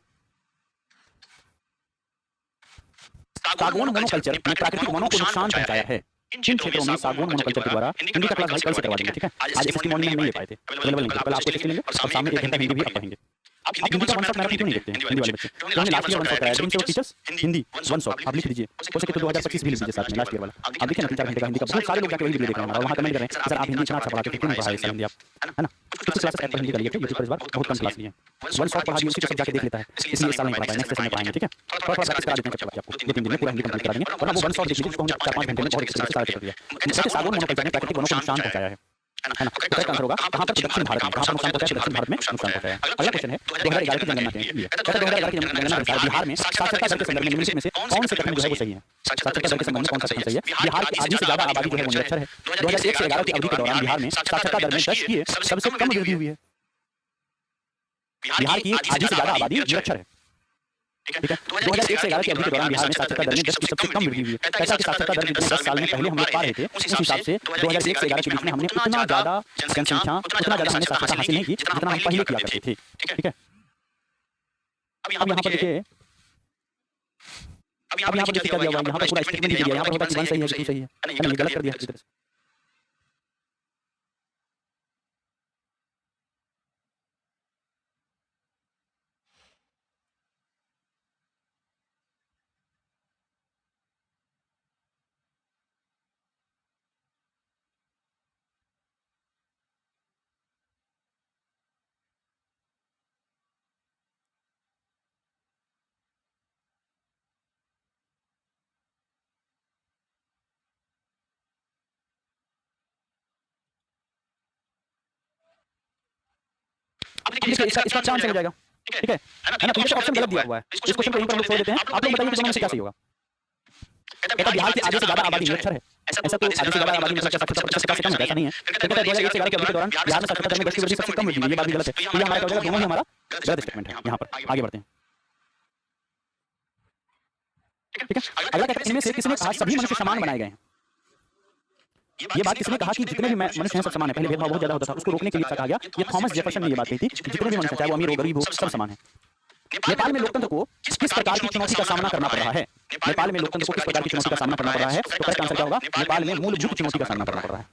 सागौन मोनोकल्चर ने प्राकृतिक वनों को नुकसान पहुंचाया है। जिन क्षेत्रों में सागौन मोनोकल्चर के द्वारा हिंदी का क्लास भाई कल से करवा देंगे। ठीक है, आज एसएसटी मॉर्निंग में नहीं ले पाए थे, अवेलेबल नहीं थे, कल आपको एसएसटी लेंगे और सामने 1 घंटा हिंदी भी आप पढ़ेंगे। आप हिंदी का वन शॉट मैराथन क्यों नहीं देखते हैं हिंदी वाले बच्चे? तो हमने लास्ट ईयर वन शॉट कराया, dream saver teachers Hindi one shot आप लिख लीजिए, हो सके तो 2025 भी लिख लीजिए साथ में लास्ट ईयर वाला। आप देखिए ना 3-4 घंटे का हिंदी का, बहुत सारे लोग जाके वही वीडियो देख रहे हैं और वहां कमेंट कर रहे हैं सर आप हिंदी इतना अच्छा पढ़ाते थे, क्यों नहीं पढ़ाए हिंदी आप, है ना? कुछ क्लासेस ऐप पर हिंदी का लिए थे, यूट्यूब पर इस बार बहुत कम क्लास लिए हैं। वन शॉट पढ़ा दिए उसी को सब जाके देख लेता है, इसलिए इस साल नहीं पढ़ा पाए, नेक्स्ट सेशन में पढ़ाएंगे। ठीक है, थोड़ा प्रैक्टिस करा देते हैं चैप्टर आपको, 2-3 दिन में पूरा हिंदी कंप्लीट करा देंगे और आप वो वन शॉट देख लीजिए जिसको हमने 4-5 घंटे में बहुत अच्छे से सारा कर दिया। जैसे सागौन मोनोकल्चर ने प्राकृतिक वनों को नुकसान पहुंचाया है ना? तो करेक्ट आंसर होगा कहां पर? दक्षिण भारत में। कहां पर नुकसान पहुंचाया? दक्षिण भारत में नुकसान पहुंचाया। अगला क्वेश्चन है 2011 की जनगणना के लिए, कहता है 2011 की जनगणना अनुसार बिहार में साक्षरता दर के संदर्भ में निम्नलिखित में से कौन से कथन जो है वो सही है? साक्षरता दर के संबंध में कौन सा कथन सही है? बिहार की आधी से ज्यादा आबादी जो है वो निरक्षर है। 2001 से 11 की अवधि के दौरान बिहार में साक्षरता दर में 10 की सबसे कम वृद्धि हुई है। बिहार की आधी से ज्यादा आबादी निरक्षर है। ठीक है, 2001 से 11 की अवधि के दौरान बिहार में साक्षरता दर में 10 की सबसे कम वृद्धि हुई है। कैसा कि साक्षरता दर जितने 10 साल में पहले हम लोग पा रहे थे उस हिसाब से 2001 से 11 के बीच में हमने उतना ज्यादा जनसंख्या, उतना ज्यादा हमने साक्षरता हासिल नहीं की जितना हम पहले किया करते थे। ठीक है, अब यहाँ पर देखिए, अब यहाँ पर देखिए क्या दिया हुआ है, यहाँ पर पूरा स्टेटमेंट दिया है, यहाँ पर होता है कि वन सही है कि टू सही है, है ना? ये गलत कर दिया किसी तरह से। इसका अच्छा आंसर हो जाएगा, ठीक है ना। तो ये ऑप्शन गलत दिया हुआ है, इस क्वेश्चन को यहीं पर हम लोग छोड़ देते हैं। आप लोग बताइए कि दोनों में से क्या सही होगा। कहता बिहार की आधे से ज्यादा आबादी निरक्षर है, ऐसा तो आधे से ज्यादा आबादी मतलब 70% से कम है, ऐसा नहीं है। फिर कहता है 2001 से 11 के अवधि के दौरान बिहार में साक्षरता दर में 10 की वृद्धि सबसे कम हुई है, ये बात भी गलत है। तो ये हमारा क्या हो जाएगा, दोनों ही हमारा गलत स्टेटमेंट है। यहाँ पर आगे बढ़ते हैं, ठीक है। अगला कहता है इनमें से किसने कहा सभी मनुष्य समान बनाए गए हैं। ये बात किसने कहा कि जितने भी मनुष्य हैं सब समान है। पहले भेदभाव बहुत ज्यादा होता था, उसको रोकने के लिए कहा गया। ये थॉमस जेफरसन ने ये बात कही थी कि जितने भी मनुष्य चाहे वो अमीर हो गरीब हो सब समान है। नेपाल में लोकतंत्र को किस प्रकार की चुनौती का सामना करना पड़ रहा है। नेपाल में लोकतंत्र को किस प्रकार की चुनौती का सामना करना पड़ रहा है, तो करेक्ट आंसर क्या होगा, नेपाल में मूलभूत चुनौती का सामना करना पड़ रहा है,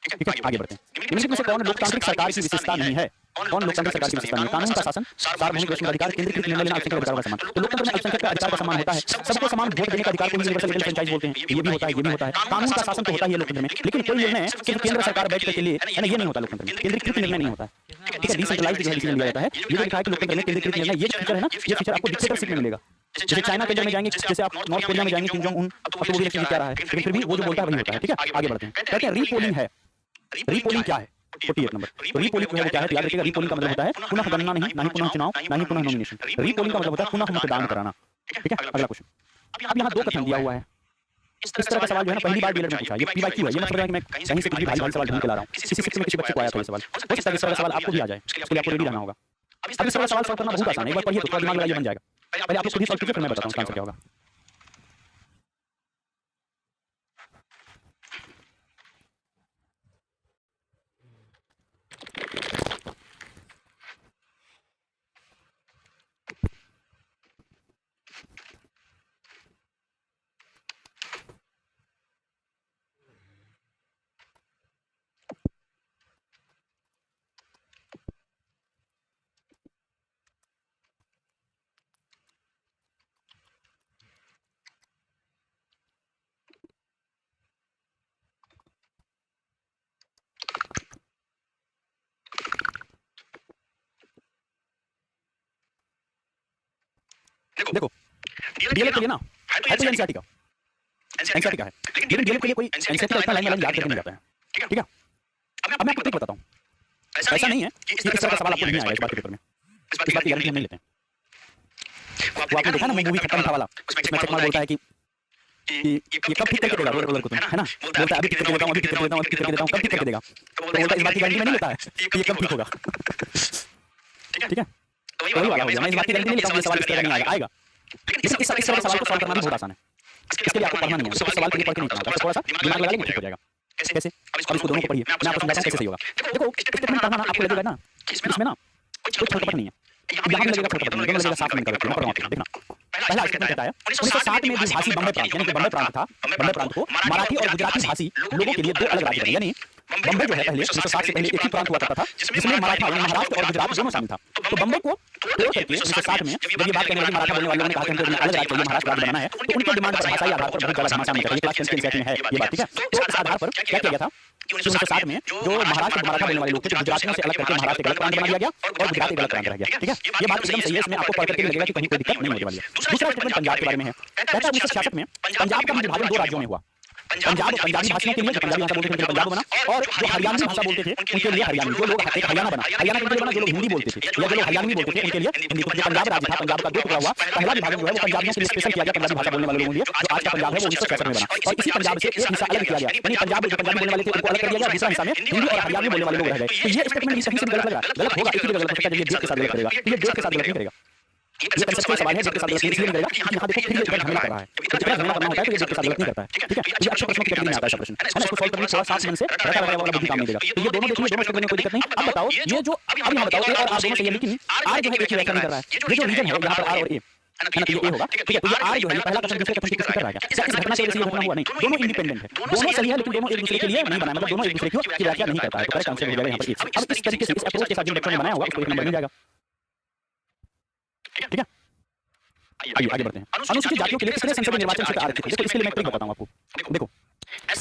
ठीक है। आगे बढ़ते हैं, इनमें से कौन लोकतांत्रिक सरकार की विशेषता नहीं है। कौन लोकतांत्रिक सरकार की विशेषता नहीं है। कानून का शासन, सार्वभौमिक व्यक्तिगत अधिकार, केंद्रीकृत निर्णय लेना, अल्पसंख्यक अधिकार का सम्मान। तो लोकतंत्र में अल्पसंख्यक का अधिकार का सम्मान होता है, सबको समान वोट देने का अधिकार को यूनिवर्सल लीगल फ्रेंचाइज बोलते हैं। ये भी होता है, ये भी होता है। कानून का शासन तो होता ही है लोकतंत्र में, लेकिन कोई निर्णय सिर्फ केंद्र सरकार बैठ के लिए है ना, ये नहीं होता लोकतंत्र में। केंद्रीकृत निर्णय नहीं होता है, ठीक है। डिसेंट्रलाइज्ड जो डिसीजन लिया जाता है। ये जो लिखा है कि लोकतंत्र में केंद्रीकृत निर्णय, ये फीचर है ना, ये फीचर आपको डिक्टेटरशिप में मिलेगा। जैसे चाइना के अंदर में जाएंगे, जैसे आप नॉर्थ कोरिया में जाएंगे, किम जोंग उन, अब तो वो भी इलेक्शन जीत रहा है, लेकिन फिर भी वो जो बोलता है वही होता है, ठीक है। आगे बढ़ते हैं, कहते हैं रीपोलिंग है। रीपोलिंग क्या है, 48 नंबर। तो रीपोलिंग जो है वो क्या है, तो याद रखिएगा रीपोलिंग का मतलब होता है पुनः गणना नहीं, ना ही पुनः चुनाव, ना ही पुनः नॉमिनेशन। रीपोलिंग का मतलब होता है पुनः मतदान कराना, ठीक है। अगला क्वेश्चन, अब यहाँ दो कथन दिया हुआ है। इस तरह का सवाल जो है ना पहली बार डीलर में पूछा, ये पीवाई क्यों है, ये मतलब है कि मैं कहीं से कुछ भी भारी सवाल ढूंढ के ला रहा हूँ। किसी शिफ्ट में किसी बच्चे को आया था ये सवाल, हो सकता है इस तरह का सवाल आपको भी आ जाए, इसके लिए आपको रेडी रहना होगा। अब इस तरह का सवाल सॉल्व करना बहुत आसान है, एक बार पढ़िए तो थोड़ा दिमाग लगाइए, बन जाएगा। पहले आप लोग खुद ही सॉल्व कीजिए, फिर मैं बताता हूँ इसका आंसर क्या होगा। देखो डीएलएड के लिए ना है तो एनसीईआरटी का, एनसीईआरटी का है, लेकिन डीएलएड के लिए कोई एनसीईआरटी का इतना लाइन वाला याद करके नहीं जाता है, ठीक है। अब मैं आपको ट्रिक बताता हूँ, ऐसा नहीं है कि इस तरह का सवाल आपको नहीं आएगा इस बात के पेपर में, इस बात की गारंटी हम नहीं लेते हैं। वो आपने देखा ना मूवी खट्टा मीठा वाला, इसमें चकमा बोलता है कि ये कब ठीक करके देगा रोलर को तुम, है ना, बोलता है अभी ठीक करके देता हूँ, अभी ठीक करके देता हूँ, अभी ठीक करके देता हूँ, कब ठीक करके देगा, तो बोलता है इस बात की गारंटी में नहीं लेता है कि ये कब ठीक होगा, ठीक है। तो वही वाला हो गया, मैं इस बात की गारंटी नहीं लेता हूँ ये सवाल इस तरह नहीं आएगा, लेकिन इस तरह के सवाल को सॉल्व करना भी बहुत आसान है। इसके लिए आपको पढ़ना नहीं है, सिर्फ सवाल के लिए पढ़ के नहीं चलता, थोड़ा सा दिमाग लगा लेंगे ठीक हो जाएगा। कैसे, अब इसको दोनों को पढ़िए, मैं आपको समझाता हूँ कैसे सही होगा। देखो स्टेटमेंट पढ़ना ना आपको लगेगा ना इसमें ना कोई छटपट नहीं है, यहाँ भी लगेगा छटपट नहीं, दोनों लगेगा 7 मिनट का व्यक्ति, मैं पढ़ रहा हूँ देखना। पहला स्टेटमेंट कहता है 1960 में द्विभाषी बम्बई प्रांत यानी कि बम्बई प्रांत था, बम्बई प्रांत को मराठी और गुजराती भाषी लोगों के लिए दो अलग राज्य बने, यानी बम्बई जो है पहले 1960 से पहले एक ही प्रांत हुआ करता था जिसमें मराठा यानी महाराष्ट्र और गुजरात दोनों शामिल था। तो बम्बई को तोड़ करके 1960 में जब ये बात कहने लगी मराठा बोलने वालों ने कहा कि हमको अलग राज्य चाहिए, महाराष्ट्र राज्य बनाना है, तो उनकी डिमांड पर भाषाई आधार पर बहुत ज्यादा घमासान निकला। ये क्लास 10 के एनसीईआरटी में है ये बात, ठीक है। तो इस आधार पर क्या किया गया था कि 1960 में जो महाराष्ट्र मराठा बोलने वाले लोग थे तो गुजरातियों से अलग करके महाराष्ट्र एक अलग प्रांत बना दिया गया और गुजरात एक अलग प्रांत रह गया, ठीक है। ये बात एकदम सही है, इसमें आपको पढ़ करके लगेगा कि कहीं कोई दिक्कत नहीं होने वाली है। दूसरा स्टेटमेंट पंजाब के बारे में है, कहता है 1966 में पंजाब का विभाजन 2 राज्यों में हुआ, पंजाब पंजाबी भाषियों के लिए जो पंजाबी भाषा बोलते थे पंजाब बना, और जो हरियाणवी भाषा बोलते थे उनके लिए हरियाणवी, जो लोग एक हरियाणा बना, हरियाणा के लिए बना जो लोग हिंदी बोलते थे या जो लोग हरियाणवी बोलते थे उनके लिए हिंदी। जो पंजाब राज्य था, पंजाब का 2 टुकड़ा हुआ, पहला विभाजन जो है वो पंजाबियों के लिए स्पेशल किया गया, पंजाबी भाषा बोलने वाले लोगों के लिए, जो आज का पंजाब है वो 1966 में बना, और इसी पंजाब से एक हिस्सा अलग किया गया, यानी पंजाब जो पंजाबी बोलने वाले थे उनको अलग कर दिया गया, दूसरा हिस्सा में हिंदी और हरियाणवी बोलने वाले लोग रह गए। तो ये स्टेटमेंट कहीं से गलत लग रहा है, गलत होगा, इसलिए गलत हो सकता है, ये देश के साथ गलत करेगा, ये देश के साथ गलत नहीं करेगा। ये कंसेप्चुअल सवाल है, देश के साथ गलत इसलिए नहीं करेगा क्योंकि यहाँ देखो फिर ये झमेला कर रहा है, तो जितना झमेला करना होता है तो ये देश के साथ गलत नहीं करता है, ठीक है। ये अच्छे प्रश्नों की कैटेगरी में आता है प्रश्न, है ना, इसको सॉल्व करने थोड़ा 7 मन से रटा रटा वाला बुद्धि काम नहीं देगा। तो ये दोनों देखिए, दोनों स्टेटमेंट में कोई दिक्कत नहीं। अब बताओ ये जो अब यहाँ बताओ ए और आर दोनों सही है, लेकिन आर जो है एक ही व्याख्या नहीं कर रहा है, ये जो रीजन है यहाँ पर आर और ए है ना, तो ये होगा, ठीक है। तो ये आर जो है पहला कथन दूसरे कथन की किसकी कर रहा है, क्या इस घटना से ये घटना हुआ नहीं, दोनों इंडिपेंडेंट है, दोनों सही है, लेकिन दोनों एक दूसरे के लिए नहीं बनाया, मतलब दोनों एक दूसरे की व्याख्या नहीं करता है, तो करेक्ट आंसर हो जाएगा यहाँ पर। अब इस तरीके से इस अप्रोच के साथ जो बच्चों ने बनाया होगा उसको 1 नंबर मिल जाएगा, ठीक है। आगे बढ़ते हैं, अनुसूचित जातियों के लिए कितने संसदीय निर्वाचन क्षेत्र आरक्षित है। देखो इसके लिए मैं ट्रिक बताता हूं आपको, देखो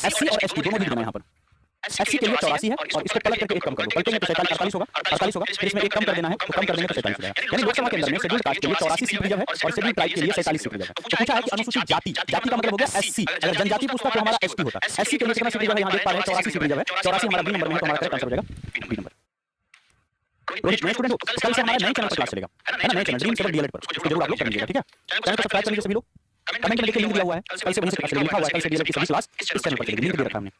एससी और एसटी दोनों भी देना है यहाँ पर। एससी के लिए 84 है और इसको पलट करके एक कम कर दो, पलटेंगे तो 48 होगा, 48 होगा, फिर इसमें एक कम कर देना है तो कम कर देंगे तो 47 हो जाएगा। यानी लोकसभा के अंदर में शेड्यूल कास्ट के लिए 84 सीट रिजर्व है और शेड्यूल ट्राइब के लिए 47 सीट रिजर्व है। तो पूछा है कि अनुसूचित जाति, जाति का मतलब हो गया एससी, अगर जनजाति पूछता तो हमारा एसटी होता। एससी के लिए कितना सीट रिजर्व है यहाँ देख पा रहे हैं, 84 सीट रिजर्व है, 84 हमारा बी नंबर में है तो हमारा करेक्ट आंसर हो जाएगा बी नंबर। रोहित नए स्टूडेंट हो, कल से हमारा नए चैनल पर क्लास चलेगा, है ना, नए चैनल ड्रीम सेवर डीएलएड पर, उसको जरूर आप लोग कर लीजिएगा, ठीक है। चैनल को सब्सक्राइब कर लीजिए सभी लोग, कमेंट में देखिए लिंक दिया हुआ है, कल से वहीं से क्लास चलेगी, लिखा हुआ है कल से डीएलएड की सभी क्लास इस चैनल पर चलेगी, लिंक दे रखा है हमने।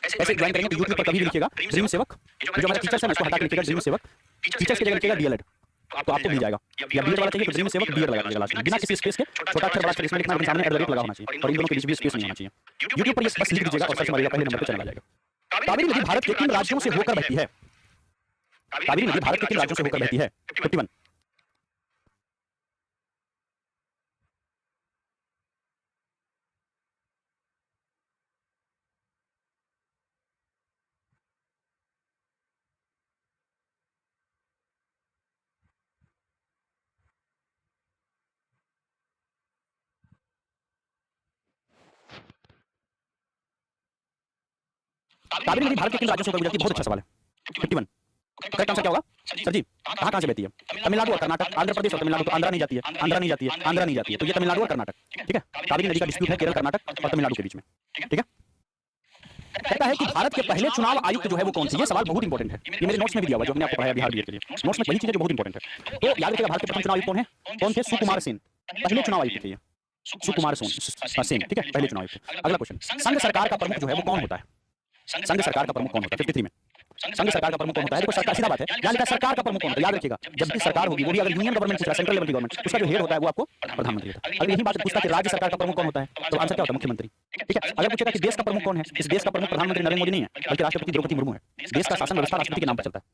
ऐसे ज्वाइन करेंगे तो यूट्यूब पर कभी भी लिखिएगा ड्रीम सेवक, जो हमारा टीचर्स है उसको हटा के लिखिएगा ड्रीम सेवक, टीचर्स की जगह लिखिएगा डीएलएड, तो आपको मिल जाएगा। या बीएड वाला चाहिए तो ड्रीम सेवक बीएड लगा दीजिएगा लास्ट में, बिना किसी स्पेस के, छोटा अक्षर बड़ा अक्षर इसमें लिखना, लेकिन सामने @ लगा होना चाहिए और इन दोनों के बीच भी स्पेस नहीं होना चाहिए। यूट्यूब पर ये बस लिख दीजिएगा और सर्च मारिएगा, पहले नंबर पे चला आ जाएगा। कावेरी नदी भारत के किन राज्यों से होकर बहती है? कावेरी नदी भारत के किन राज्यों से होकर बहती है? 51। कावेरी नदी भारत के किन राज्यों से होकर गुजरती है? बहुत अच्छा सवाल है। 51 करेक्ट आंसर क्या होगा सर जी? कहां से बहती है? तमिलनाडु और कर्नाटक, आंध्र प्रदेश और तमिलनाडु, तो आंध्रा नहीं जाती है, आंध्रा नहीं जाती है, आंध्रा नहीं जाती है, तो ये तमिलनाडु और कर्नाटक, ठीक है। कावेरी नदी का डिस्प्यूट है केरल, कर्नाटक और तमिलनाडु के बीच में, ठीक है। कहता है कि भारत के पहले चुनाव आयुक्त जो है वो कौन थे? ये सवाल बहुत इंपॉर्टेंट है, ये मेरे नोट्स में भी दिया हुआ है जो हमने आपको पढ़ाया बिहार बीएड के लिए, नोट्स में वही चीज है जो बहुत इंपॉर्टेंट है। तो याद रखिएगा भारत के प्रथम चुनाव आयुक्त कौन है? कौन थे? सुकुमार सेन, पहले चुनाव आयुक्त थे ये, सुकुमार सेन, ठीक है, पहले चुनाव आयुक्त। अगला क्वेश्चन, संघ सरकार का प्रमुख जो है वो कौन होता है? संघ सरकार का प्रमुख कौन होता है? 53 में संघ सरकार का प्रमुख कौन होता है? देखो सरकार, सीधा बात है, यानी कि सरकार का प्रमुख कौन होता है? याद रखिएगा जब भी सरकार होगी, वो भी अगर यूनियन गवर्नमेंट पूछ रहा है, सेंट्रल लेवल की गवर्नमेंट, उसका जो हेड होता है वो आपको प्रधानमंत्री होता है। अगर यही बात पूछता है कि राज्य सरकार का प्रमुख कौन होता है, तो आंसर क्या होता है? मुख्यमंत्री, ठीक है। अगर पूछेगा कि देश का प्रमुख कौन है, इस देश का प्रमुख प्रधानमंत्री नरेंद्र मोदी नहीं है, बल्कि राष्ट्रपति द्रौपदी मुर्मू है। देश का शासन व्यवस्था राष्ट्रपति के नाम पर चलता है।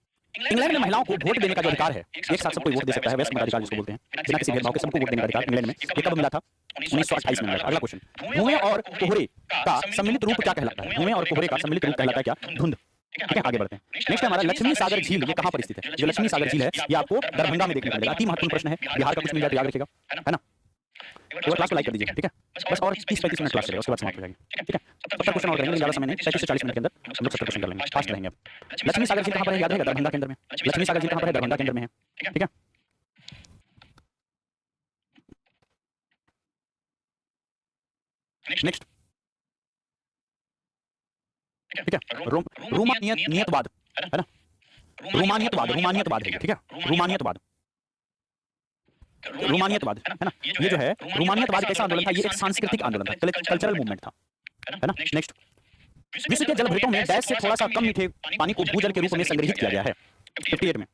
इंग्लैंड में महिलाओं को वोट देने का जो अधिकार है, एक साथ सबको वोट दे सकता है, वैसे मताधिकार जिसको बोलते हैं, बिना किसी भेदभाव के सबको वोट देने का अधिकार इंग्लैंड में, ये कब मिला था? 1928 में मिला। अगला क्वेश्चन, धुएं और कोहरे का सम्मिलित रूप क्या कहलाता है? धुएं और कोहरे का सम्मिलित रूप कहलाता है क्या? धुंध, ठीक है। आगे बढ़ते हैं। नेक्स्ट हमारा लक्ष्मी सागर झील, ये कहां पर स्थित है? जो लक्ष्मी सागर झील है ये आपको दरभंगा में देखने को मिलेगा। अति महत्वपूर्ण प्रश्न है, बिहार का कुछ मिल जाए तो याद रखिएगा, है ना। तो क्लास को लाइक कर दीजिए, ठीक है। बस और 30-35 मिनट क्लास चलेगा, उसके बाद समाप्त हो जाएगी, ठीक है। 70 क्वेश्चन और करेंगे, ज्यादा समय नहीं, 35 से 40 मिनट के अंदर हम लोग 70 क्वेश्चन कर लेंगे, फास्ट रहेंगे। अब लक्ष्मी सागर झील कहां पर है? याद रहेगा, दरभंगा के अंदर में। लक्ष्मी सागर झील कहां पर है? दरभंगा के अंदर में है, ठीक है। नेक्स्ट, ठीक है, रोमानियतवाद, है ना, रोमानियतवाद है, ठीक है, रोमानियतवाद, रोमानियतवाद, है ना। ये जो है रोमानियतवाद कैसा आंदोलन था? ये एक सांस्कृतिक आंदोलन था, कल्चरल मूवमेंट था, है ना। नेक्स्ट, विश्व के जलभृतों में डैश से थोड़ा सा कम मीठे पानी को भूजल के रूप में संग्रहित किया गया है। 58 में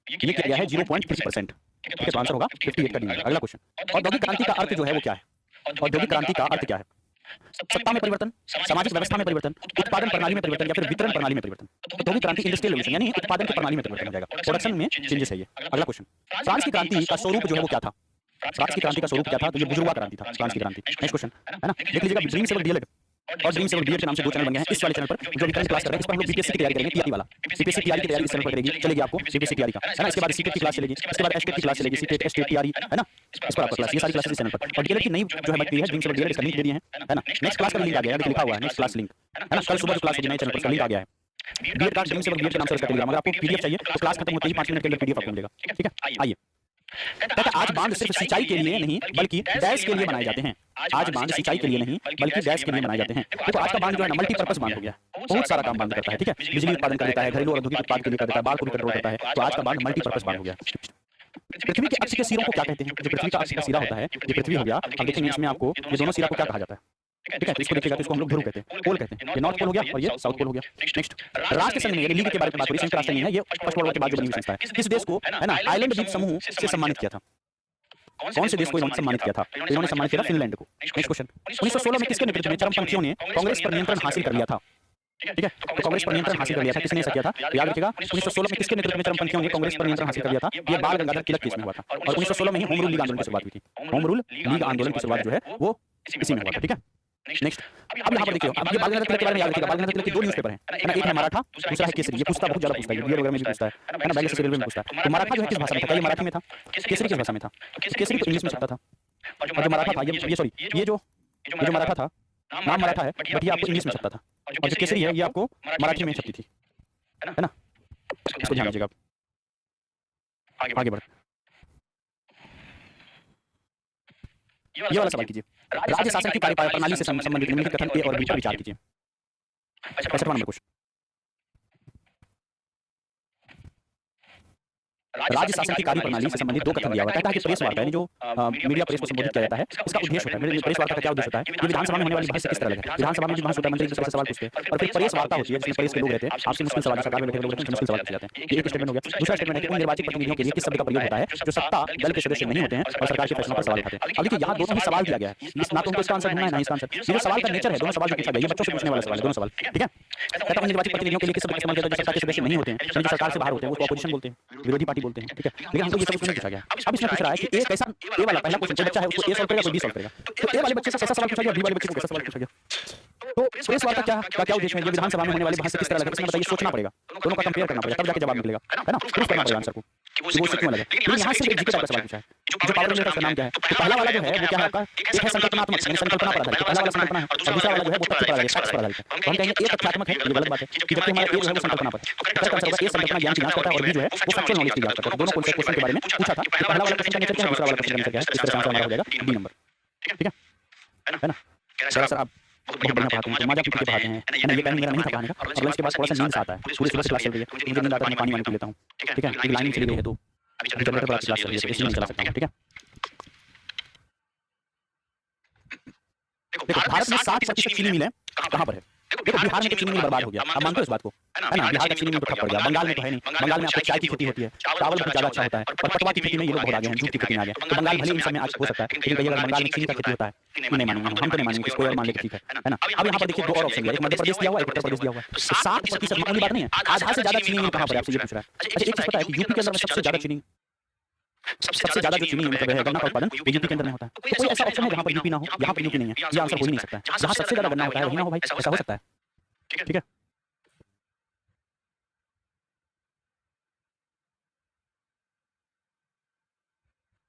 ये किया गया है 0.3%, ठीक है, तो आंसर होगा 58 का डी। अगला क्वेश्चन, औद्योगिक क्रांति का अर्थ जो है वो क्या है? औद्योगिक क्रांति का अर्थ क्या है? सत्ता में परिवर्तन, सामाजिक व्यवस्था में परिवर्तन, उत्पादन प्रणाली में परिवर्तन या फिर वितरण प्रणाली में परिवर्तन। औद्योगिक क्रांति इंडस्ट्रियल रेवोल्यूशन यानी उत्पादन की प्रणाली में परिवर्तन हो जाएगा, प्रोडक्शन में चेंजेस है ये। अगला क्वेश्चन, फ्रांस की क्रांति का स्वरूप जो है वो क्या था? फ्रांस की क्रांति का स्वरूप क्या था? तो ये बुजुर्गा क्रांति था, फ्रांस की क्रांति। नेक्स्ट क्वेश्चन, है ना, देख लीजिएगा ड्रीम सेवर डीएलएड और ड्रीम सेवर बीएड के नाम से दो चैनल बन गए हैं। इस वाले चैनल पर जो भी करंट क्लास कर रहे हैं, इस पर हम लोग बीपीएससी की तैयारी करेंगे, टीआरई वाला बीपीएससी तैयारी की तैयारी इस चैनल पर करेगी, चलेगी आपको बीपीएससी तैयारी का, है ना। इसके बाद सीटेट की क्लास चलेगी, इसके बाद एसटेट की क्लास चलेगी, सीटेट एसटेट टीआरई, है ना, इस पर आपका क्लास, ये सारी क्लासेस इस चैनल पर। और डीएलएड की नई जो है बच गई है ड्रीम सेवर डीएलएड, इसका लिंक दे दिए हैं, है ना। नेक्स्ट क्लास का लिंक आ गया है, देखिए लिखा हुआ है नेक्स्ट क्लास लिंक, है ना। कल सुबह जो क्लास होगी नए चैनल पर लिंक आ गया है। बीएड का ड्रीम सेवर बीएड के नाम से उसका टेलीग्राम, अगर आपको पीडीएफ चाहिए तो क्लास खत्म होते ही 5 मिनट के अंदर पीडीएफ आपको मिलेगा, ठीक है। आइए, कहता आज बांध सिर्फ सिंचाई के लिए नहीं बल्कि डैश के लिए बनाए जाते हैं। आज बांध सिंचाई के लिए नहीं बल्कि डैश के लिए बनाए जाते हैं। देखो आज का बांध जो है ना मल्टीपर्पज बांध हो गया, बहुत सारा काम बांध करता है, ठीक है। बिजली उत्पादन कर देता है, घरेलू और औद्योगिक उत्पाद के लिए कर देता है, बाढ़ को भी कंट्रोल करता है, तो आज का बांध मल्टीपर्पज बांध हो गया। पृथ्वी के अक्ष के सिरों को क्या कहते हैं? जो पृथ्वी का अक्ष का सिरा होता है, ये पृथ्वी हो गया। अब देखेंगे इसमें आपको ये दोनों सिरा को क्या कहा जाता है, ठीक है। तो इसको देखिएगा तो इसको हम लोग ध्रुव कहते हैं, पोल कहते हैं। ये नॉर्थ पोल हो गया और ये साउथ पोल हो गया। नेक्स्ट, राष्ट्र संघ में लीग के बारे में बात हो रही है, संयुक्त राष्ट्र नहीं है, ये फर्स्ट वर्ल्ड वॉर के बाद जो बनी हुई संस्था है। किस देश को, है ना, आइलैंड द्वीप समूह से सम्मानित किया था? कौन से देश को इन्होंने सम्मानित किया था? तो इन्होंने सम्मानित किया था फिनलैंड को। नेक्स्ट क्वेश्चन, 1916 में किसके नेतृत्व में चरमपंथियों ने कांग्रेस पर नियंत्रण हासिल कर लिया था? ठीक है, तो कांग्रेस पर नियंत्रण हासिल कर लिया था, किसने ऐसा किया था? तो याद रखिएगा 1916 में किसके नेतृत्व में चरमपंथियों ने कांग्रेस पर नियंत्रण हासिल कर लिया था? ये बाल गंगाधर तिलक केस में हुआ था। और 1916 में ही होम रूल लीग आंदोलन की शुरुआत हुई थी। होम रूल लीग आंदोलन की शुरुआत जो है वो इसी में हुआ था, ठीक है। नेक्स्ट, अब यहाँ पर देखिए, अब ये बाल गंगाधर तिलक के बारे में याद रखिएगा। बाल गंगाधर तिलक के दो न्यूज़पेपर हैं, है ना, एक है मराठा, दूसरा है केसरी। ये पूछता बहुत ज्यादा पूछता है, बीएड वगैरह में भी पूछता है ना, बैलेंस रेलवे में पूछता है। तो मराठा जो है किस भाषा में था? ये मराठी में था। केसरी किस भाषा में था? केसरी तो इंग्लिश में छपता था। और जो मराठा था ये सॉरी ये जो मराठा था, नाम मराठा है बट ये आपको इंग्लिश में छपता था। और जो केसरी है ये आपको मराठी में छपती थी, है ना। इसको ध्यान दीजिएगा। आगे बढ़, ये वाला सवाल कीजिए, राज्य शासन की कार्यप्रणाली से संबंधित निम्नलिखित कथन ए और बी पर विचार कीजिए। 65वां नंबर क्वेश्चन, राज्य शासन की कार्यप्रणाली से संबंधित दो कथन दिया हुआ है। कहता है कि प्रेस वार्ता यानी जो मीडिया प्रेस को संबोधित किया जाता है, इसका उद्देश्य होता है, प्रेस वार्ता का क्या उद्देश्य होता है, ये विधानसभा में होने वाली बहस से किस तरह लगे। विधानसभा में जो बहस होता है, मंत्री एक दूसरे से सवाल पूछते हैं, और फिर प्रेस वार्ता होती है जिसमें प्रेस के लोग रहते हैं, आपसे मुश्किल सवाल, सरकार में बैठे लोग रहते हैं, मुश्किल सवाल पूछे जाते हैं। ये एक स्टेटमेंट हो गया। दूसरा स्टेटमेंट है कि उन निर्वाचित प्रतिनिधियों के लिए किस शब्द का प्रयोग होता है जो सत्ता दल के सदस्य नहीं होते हैं और सरकार के फैसलों पर सवाल उठाते हैं। अब देखिए यहाँ दोनों ही सवाल दिया गया है, ना तो उनको इसका आंसर ढूंढना है ना इसका आंसर। ये जो सवाल का नेचर है, दोनों सवाल जो पूछा गया, ये बच्चों से पूछने वाला सवाल है, दोनों सवाल, ठीक है। कहता है निर्वाचित प्रतिनिधियों के लिए किस शब्द का इस्तेमाल किया जाता है जो सत्ता के सदस्य नहीं होते हैं, जो सरकार से बाहर होते हैं, उसको अपोजिशन बोलते हैं, विरोधी पार्टी बोलते हैं, ठीक है। लेकिन हमको ये सब इसमें पूछा गया। अब इसमें पूछ रहा है कि ए कैसा, ए वाला पहला क्वेश्चन, बच्चा है उसको ए सॉल्व करेगा, कोई बी सॉल्व करेगा, तो ए वाले बच्चे से कैसा सवाल पूछा गया, बी वाले बच्चे को कैसा सवाल पूछा गया। तो प्रेस वार्ता क्या उद्देश्य है, ये विधानसभा में होने वाली बहस से किस तरह लगे, इसमें बताइए, सोचना पड़ेगा, दोनों का कंपेयर करना पड़ेगा, तब जाके जवाब निकलेगा, है ना, प्रूफ करना पड़ेगा आंसर को कि वो सच में लगे। लेकिन यहाँ से एक जीके टाइप का सवाल पूछा है, जो पावर मिनिस्टर का नाम क्या है। तो पहला वाला जो है वो क्या है आपका, एक है संकल्पनात्मक, यानी संकल्पना पर आधारित, पहला वाला संकल्पना है, और दूसरा वाला जो है वो तथ्य पर आधारित, फैक्ट्स पर आधारित है। तो हम कहेंगे ए तथ्यात्मक है, ये गलत बात है, कि जबकि हमारा ए जो है वो संकल्पना पर है। तो इसका आंसर होगा ए संकल्पना ज्ञान की जांच करता है और बी जो है वो फैक्चुअल नॉलेज की जांच करता है। दोनों कौन से क्वेश्चन के बारे में पूछा था, तो पहला वाला क्वेश्चन का नेचर क्या है, दूसरा वाला क्वेश्चन का नेचर क्या है, इस तरह से आंसर हमारा हो जाएगा बी नंबर, ठीक है ना। सर आप बहुत बढ़िया पढ़ाते हैं, मजा पीके पढ़ाते हैं, है ना। ये टाइम मेरा नहीं था पढ़ाने का, और लंच के बाद थोड़ा सा नींद आता है, पूरी सुबह से क्लास चल रही है, तो मुझे नींद आता है, मैं पानी वानी पी लेता हूँ, ठीक है। एक लाइन चली गई है तो अभी जनरेटर पर क्लास चल रही है, तो इसलिए नहीं चला सकता हूँ, ठीक है। देखो भारत में 60% चीनी मिल है, कहाँ पर है। देखो बिहार में तो चीनी मिल बर्बाद हो गया, आप मानते हो इस बात को, है ना। बिहार का चीनी मिल तो ठप पड़ गया, बंगाल में तो है नहीं, बंगाल में आपको चाय की खेती होती है, चावल बहुत ज्यादा अच्छा होता है, और पटवा की खेती में ये लोग बहुत आगे हैं, जूट की खेती में आ गए। तो बंगाल भले इन सब में आज हो सकता है, लेकिन कहीं अगर बंगाल में चीनी का खेती होता है, नहीं मानूंगा, हम तो नहीं मानेंगे, कोई और मान लेके ठीक है ना। अब यहाँ पर देखिए दो और ऑप्शन दिया, एक मध्य प्रदेश दिया हुआ है, एक उत्तर प्रदेश दिया हुआ है। 60% मामूली बात नहीं है, आधा से ज्यादा चीनी मिल कहाँ पर है, आपसे ये पूछ रहा है। अच्छा एक चीज पता है कि यूपी के अंदर में सबसे ज्यादा चीनी, सबसे ज्यादा जो चीनी मतलब है गन्ना का उत्पादन यूपी के अंदर में होता है। तो कोई ऐसा ऑप्शन है जहाँ पर यूपी ना हो, यहाँ पर यूपी नहीं है, ये आंसर हो ही नहीं सकता है। जहाँ सबसे ज्यादा गन्ना होता है वही ना हो भाई, ऐसा हो सकता है, ठीक है।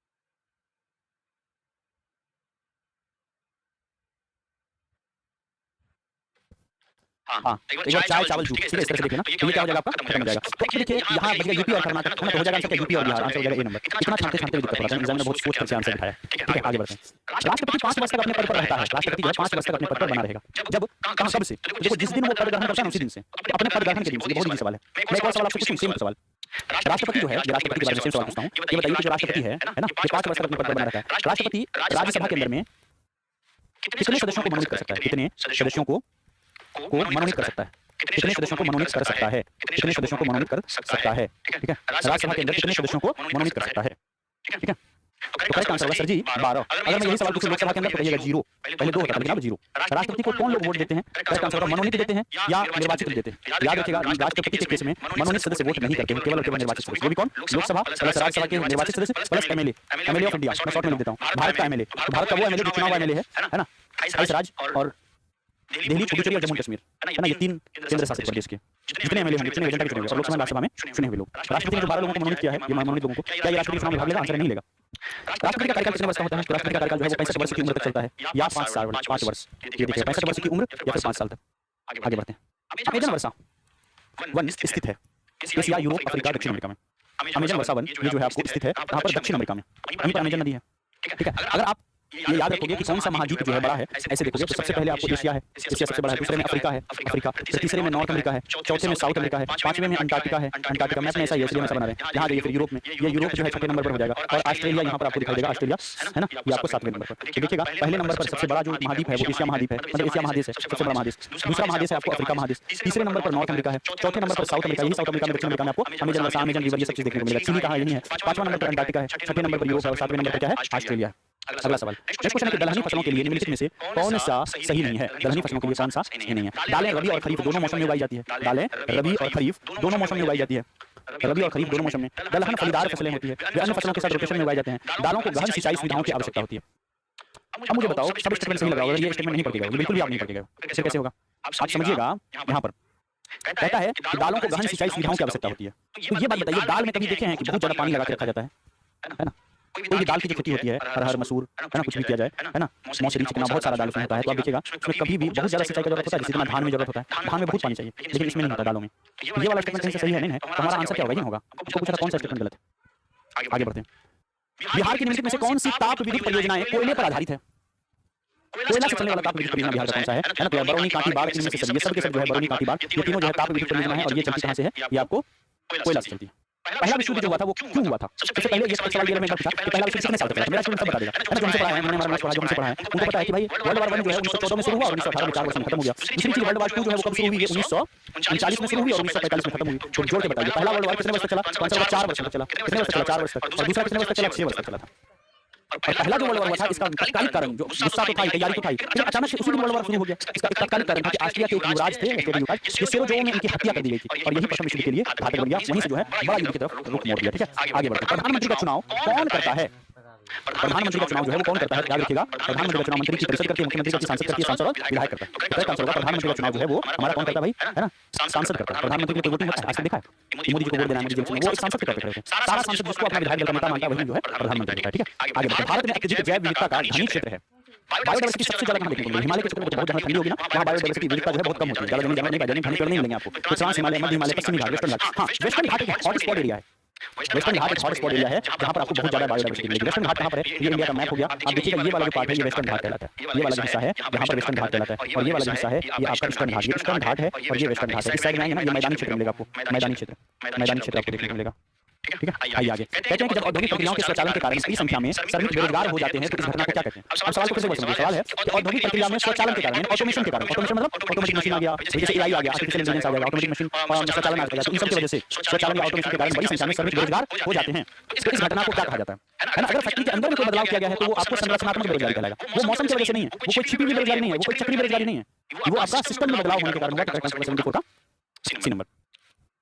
हाँ एक बार चाय चावल जूट, ठीक है, इस तरह से देखिए ना, तो ये क्या हो जाएगा आपका, खत्म हो जाएगा। तो अब देखिए यहाँ बच गया यूपी और कर्नाटक, तो हो जाएगा आंसर क्या, यूपी और बिहार, आंसर हो जाएगा ए नंबर। इतना छानते छानते भी दिक्कत हो रहा है, एग्जाम में बहुत सोच करके आंसर दिखाया, ठीक है। आगे बढ़ते हैं। राष्ट्रपति 5 वर्ष तक अपने पद पर रहता है, राष्ट्रपति जो है 5 वर्ष तक अपने पद पर बना रहेगा, जब कहाँ कब से, देखो जिस दिन वो पद ग्रहण करता है उसी दिन से, अपने पद ग्रहण के दिन से। ये बहुत इजी सवाल है। मैं एक और सवाल आपसे पूछूं, सेम सवाल, राष्ट्रपति जो है, ये राष्ट्रपति के बारे में सेम सवाल पूछता हूँ, ये बताइए कि जो राष्ट्रपति है ना, ये 5 वर्ष तक अपने पद पर बना रहता है। राष्ट्रपति राज्यसभा के अंदर में कितने सदस्यों को मनोनीत कर सकता है, कितने सदस्यों को मनोनीत कर सकता है, कितने सदस्यों को मनोनीत कर सकता है, कितने सदस्यों को मनोनीत कर सकता है, ठीक है। राज्यसभा के अंदर कितने सदस्यों को मनोनीत कर सकता है, ठीक है। तो करेक्ट आंसर होगा सर जी 12। अगर मैं यही सवाल पूछूं लोकसभा के अंदर तो कहिएगा 0, पहले 2 होता था लेकिन अब 0। राष्ट्रपति को कौन लोग वोट देते हैं, करेक्ट आंसर होगा मनोनीत देते हैं या निर्वाचित देते हैं। याद रखिएगा राष्ट्रपति के केस में मनोनीत सदस्य वोट नहीं करते हैं, केवल और केवल निर्वाचित सदस्य। वो भी कौन, लोकसभा प्लस राज्यसभा के निर्वाचित सदस्य plus MLA, MLA of India, मैं शॉर्ट में लिख देता हूं, भारत का एमएलए। तो भारत का वो एमएलए जो चुनाव एमएलए है ना, 28 राज्य और दिल्ली, पुडुचेरी और जम्मू कश्मीर, है ना, ये 3 केंद्र शासित प्रदेश के जितने एमएलए होंगे, जितने एजेंडा के चुने हुए, और लोकसभा राज्यसभा में चुने हुए लोग। राष्ट्रपति ने जो 12 लोगों को मनोनीत किया है, ये मनोनीत लोगों को, क्या ये राष्ट्रपति चुनाव में भाग लेगा, आंसर नहीं लेगा। राष्ट्रपति का कार्यकाल कितने वर्ष का होता है, तो राष्ट्रपति का कार्यकाल जो है वो 65 वर्ष की उम्र तक चलता है या 5 वर्ष। ये देखिए 65 वर्ष की उम्र या फिर 5 साल तक। आगे बढ़ते हैं। अमेजन वर्षा 1 स्थित है एशिया, यूरोप, अफ्रीका, दक्षिण अमेरिका में। अमेजन वर्षा 1 ये जो है आपको स्थित है कहाँ पर, दक्षिण अमेरिका में, वहीं पर अमेजन नदी है, ठीक है। अगर आप ये याद रखोगे कि कौन सा महाद्वीप जो है बड़ा है, ऐसे देखोगे तो सबसे पहले आपको एशिया है, एशिया सबसे बड़ा है, दूसरे में अफ्रीका है, अफ्रीका, फिर तीसरे में नॉर्थ अमेरिका है, चौथे में साउथ अमेरिका है, पांचवें में अंटार्कटिका है, अंटार्कटिका मैप में ऐसा ही है इसलिए मैं ऐसा बना रहे हैं। यहाँ जाइए फिर यूरोप में, ये यूरोप जो है 6ठे नंबर पर हो जाएगा, और ऑस्ट्रेलिया यहाँ पर आपको दिखाई देगा, ऑस्ट्रेलिया है ना, ये आपको 7वें नंबर पर। तो देखिएगा पहले नंबर पर सबसे बड़ा जो महाद्वीप है वो एशिया महाद्वीप है, मतलब एशिया महादेश है सबसे बड़ा महादेश। दूसरा महादेश है आपको अफ्रीका महादेश, तीसरे नंबर पर नॉर्थ अमेरिका है, चौथे नंबर पर साउथ अमेरिका, यही साउथ अमेरिका में दक्षिण अमेरिका में आपको अमेजन वर्षा, अमेजन रिवर ये सब चीज देखने को मिलेगा। चीनी कहाँ यही है, 5वां नंबर पर अंटार्कटिका है, 6ठे नंबर पर यूरोप है और 7वें नंबर पर क्या है, ऑस्ट्रेलिया है। अगला सवाल, नेक्स्ट क्वेश्चन है कि दलहनी फसलों के लिए निम्नलिखित में से कौन सा सही नहीं है, दलहनी फसलों के लिए कौन सा सही नहीं है। दालें रबी और खरीफ दोनों मौसम में उगाई जाती है, दालें रबी और खरीफ दोनों मौसम में उगाई जाती है, रबी और खरीफ दोनों मौसम में। दलहन फलीदार फसलें होती है, वे अन्य फसलों के साथ रोटेशन में उगाए जाते हैं। दालों को गहन सिंचाई सुविधाओं की आवश्यकता होती है। अब मुझे बताओ सब स्टेटमेंट सही लगा होगा, ये स्टेटमेंट नहीं पढ़िएगा, बिल्कुल भी आप नहीं पढ़िएगा, इससे कैसे होगा आप समझिएगा। यहाँ पर कहता है कि दालों को गहन सिंचाई सुविधाओं की आवश्यकता होती है। तो ये बात बताइए, दाल में कभी देखे हैं कि बहुत ज्यादा पानी लगा के रखा जाता है ना। कोई भी दाल की जो खेती होती है, अरहर, मसूर, है ना, कुछ भी किया जाए, है ना, मौसरी, चिकना, बहुत सारा दाल उसमें होता है। तो आप देखिएगा उसमें कभी भी बहुत ज्यादा सिंचाई की जरूरत होता है, जितना धान में जरूरत होता है, धान में बहुत पानी चाहिए, लेकिन इसमें नहीं होता दालों में। ये वाला स्टेटमेंट कहीं से सही है नहीं है, तो हमारा आंसर क्या होगा, ये होगा। आपको पूछा कौन सा स्टेटमेंट गलत है। आगे बढ़ते हैं। बिहार की निम्नलिखित में से कौन सी ताप विद्युत परियोजनाएं कोयले पर आधारित है, कोयला से चलने वाला ताप विद्युत परियोजना बिहार का कौन सा है ना। तो बरौनी, कांटी, बाढ़, इनमें से सब, ये सब के सब जो है बरौनी, कांटी, बाढ़, ये तीनों जो है ताप विद्युत परियोजना है, और ये चलती कहां से है, ये आपको कोयला से चलती है। पहला विश्व युद्ध जो हुआ था वो क्यों हुआ था? सबसे पहले ये सवाल ये मैं पूछा कि पहला विश्व युद्ध कितने साल तक चला? मेरा स्टूडेंट सब बता देगा, है ना? जो हमसे पढ़ा है, मैंने हमारा पढ़ा, जो हमसे पढ़ा है उनको पता है कि भाई वर्ल्ड वॉर 1 जो है 1914 में शुरू हुआ और 1918 में 4 वर्ष में खत्म हो गया। दूसरी चीज वर्ल्ड वॉर 2 जो है वो कब शुरू हुई? 1939 में शुरू हुई और 1945 में खत्म हुई। तो जोड़ के बताइए पहला वर्ल्ड वॉर कितने वर्ष तक चला? कौन सा वाला? 4 वर्ष तक चला। कितने वर्ष तक चला? 4 वर्ष तक। और दूसरा कितने वर्ष तक चला? 6 वर्ष तक चला था। और पहला जो वर्ल्ड वॉर हुआ था इसका तत्कालिक कारण जो गुस्सा तो था, तैयारी तो था, फिर अचानक से उसी दिन वर्ल्ड वॉर शुरू हो गया। इसका एक तत्कालिक कारण था कि ऑस्ट्रिया के एक युवराज थे, जिससे जो में इनकी हत्या कर दी गई थी और यही प्रथम विश्व युद्ध के लिए घातक बन गया। वहीं से जो है बड़ा युद्ध की तरफ रुख मोड़ दिया। ठीक है, आगे बढ़ते हैं। प्रधानमंत्री का चुनाव कौन करता है? प्रधानमंत्री का चुनाव जो है वो कौन करता है? याद रखिएगा, प्रधानमंत्री का चुनाव मंत्री की परिषद करती है, मुख्यमंत्री करती है, सांसद करती है, सांसद और विधायक करता है। करेक्ट आंसर होगा प्रधानमंत्री का चुनाव जो है वो हमारा कौन करता है भाई? है ना, सांसद करता है। प्रधानमंत्री के लिए वोटिंग होता है, आज तक देखा है मोदी जी को वोट देना है, मोदी जी वो एक सांसद के तौर पे करते हैं। सारा सांसद जिसको अपना विधायक दल का नेता मानता है वही जो है प्रधानमंत्री होता है। ठीक है, आगे बढ़ते हैं। भारत में अत्यधिक जैव विविधता का धनी क्षेत्र है। बायोडायवर्सिटी सबसे ज्यादा कहां देखने को मिलेगी? हिमालय के क्षेत्र में बहुत ज्यादा ठंडी होगी ना, वहां बायोडायवर्सिटी विविधता जो है बहुत कम होती है। ज्यादा जमीन नहीं पाएगी, घने पेड़ नहीं मिलेंगे आपको। तो ट्रांस हिमालय, मध्य हिमालय, पश्चिमी घाट, वेस्टर्न घाट। हां, वेस्टर्न घाट एक हॉट स्पॉट एरिया है। वेस्टर्न घाट एक हॉट स्पॉट एरिया है जहां पर आपको बहुत ज्यादा बायोडायवर्सिटी मिलेगी। वेस्टर्न घाट कहां पर है? ये इंडिया का मैप हो गया। आप देखिएगा ये वाला जो पार्ट है ये वेस्टर्न घाट कहलाता है। ये वाला जो हिस्सा है यहां पर वेस्टर्न घाट कहलाता है और ये वाला जो हिस्सा है ये आपका ईस्टर्न घाट। ये ईस्टर्न घाट है और ये वेस्टर्न घाट है। इस साइड में आएंगे ना ये मैदानी क्षेत्र मिलेगा आपको, मैदानी क्षेत्र आपको देखने को मिलेगा। ठीक है, आइए आगे। कहते हैं कि जब औद्योगिक प्रक्रियाओं के स्वचालन के कारण बड़ी संख्या में श्रमिक बेरोजगार हो जाते हैं तो इस घटना को क्या कहते हैं? अब सवाल को फिर से समझिए। सवाल है कि औद्योगिक प्रक्रिया में स्वचालन के कारण, ऑटोमेशन के कारण, ऑटोमेशन मतलब ऑटोमेटिक मशीन आ गया, जैसे एआई आ गया, आर्टिफिशियल इंटेलिजेंस आ गया, ऑटोमेटिक मशीन स्वचालन आ गया, तो इन सब की वजह से स्वचालन या ऑटोमेशन के कारण बड़ी संख्या में श्रमिक बेरोजगार हो जाते हैं। तो इस घटना को क्या कहा जाता है ना? अगर फैक्ट्री के अंदर में कोई बदलाव किया गया है तो वो आपको संरचनात्मक बेरोजगारी कहलाएगा। वो मौसम की वजह से नहीं है, वो कोई छिपी हुई बेरोजगारी नहीं है, वो कोई चक्रीय बेरोजगारी नहीं है, वो आपका सिस्टम में बदलाव होने के कारण हुआ। तो सी नंबर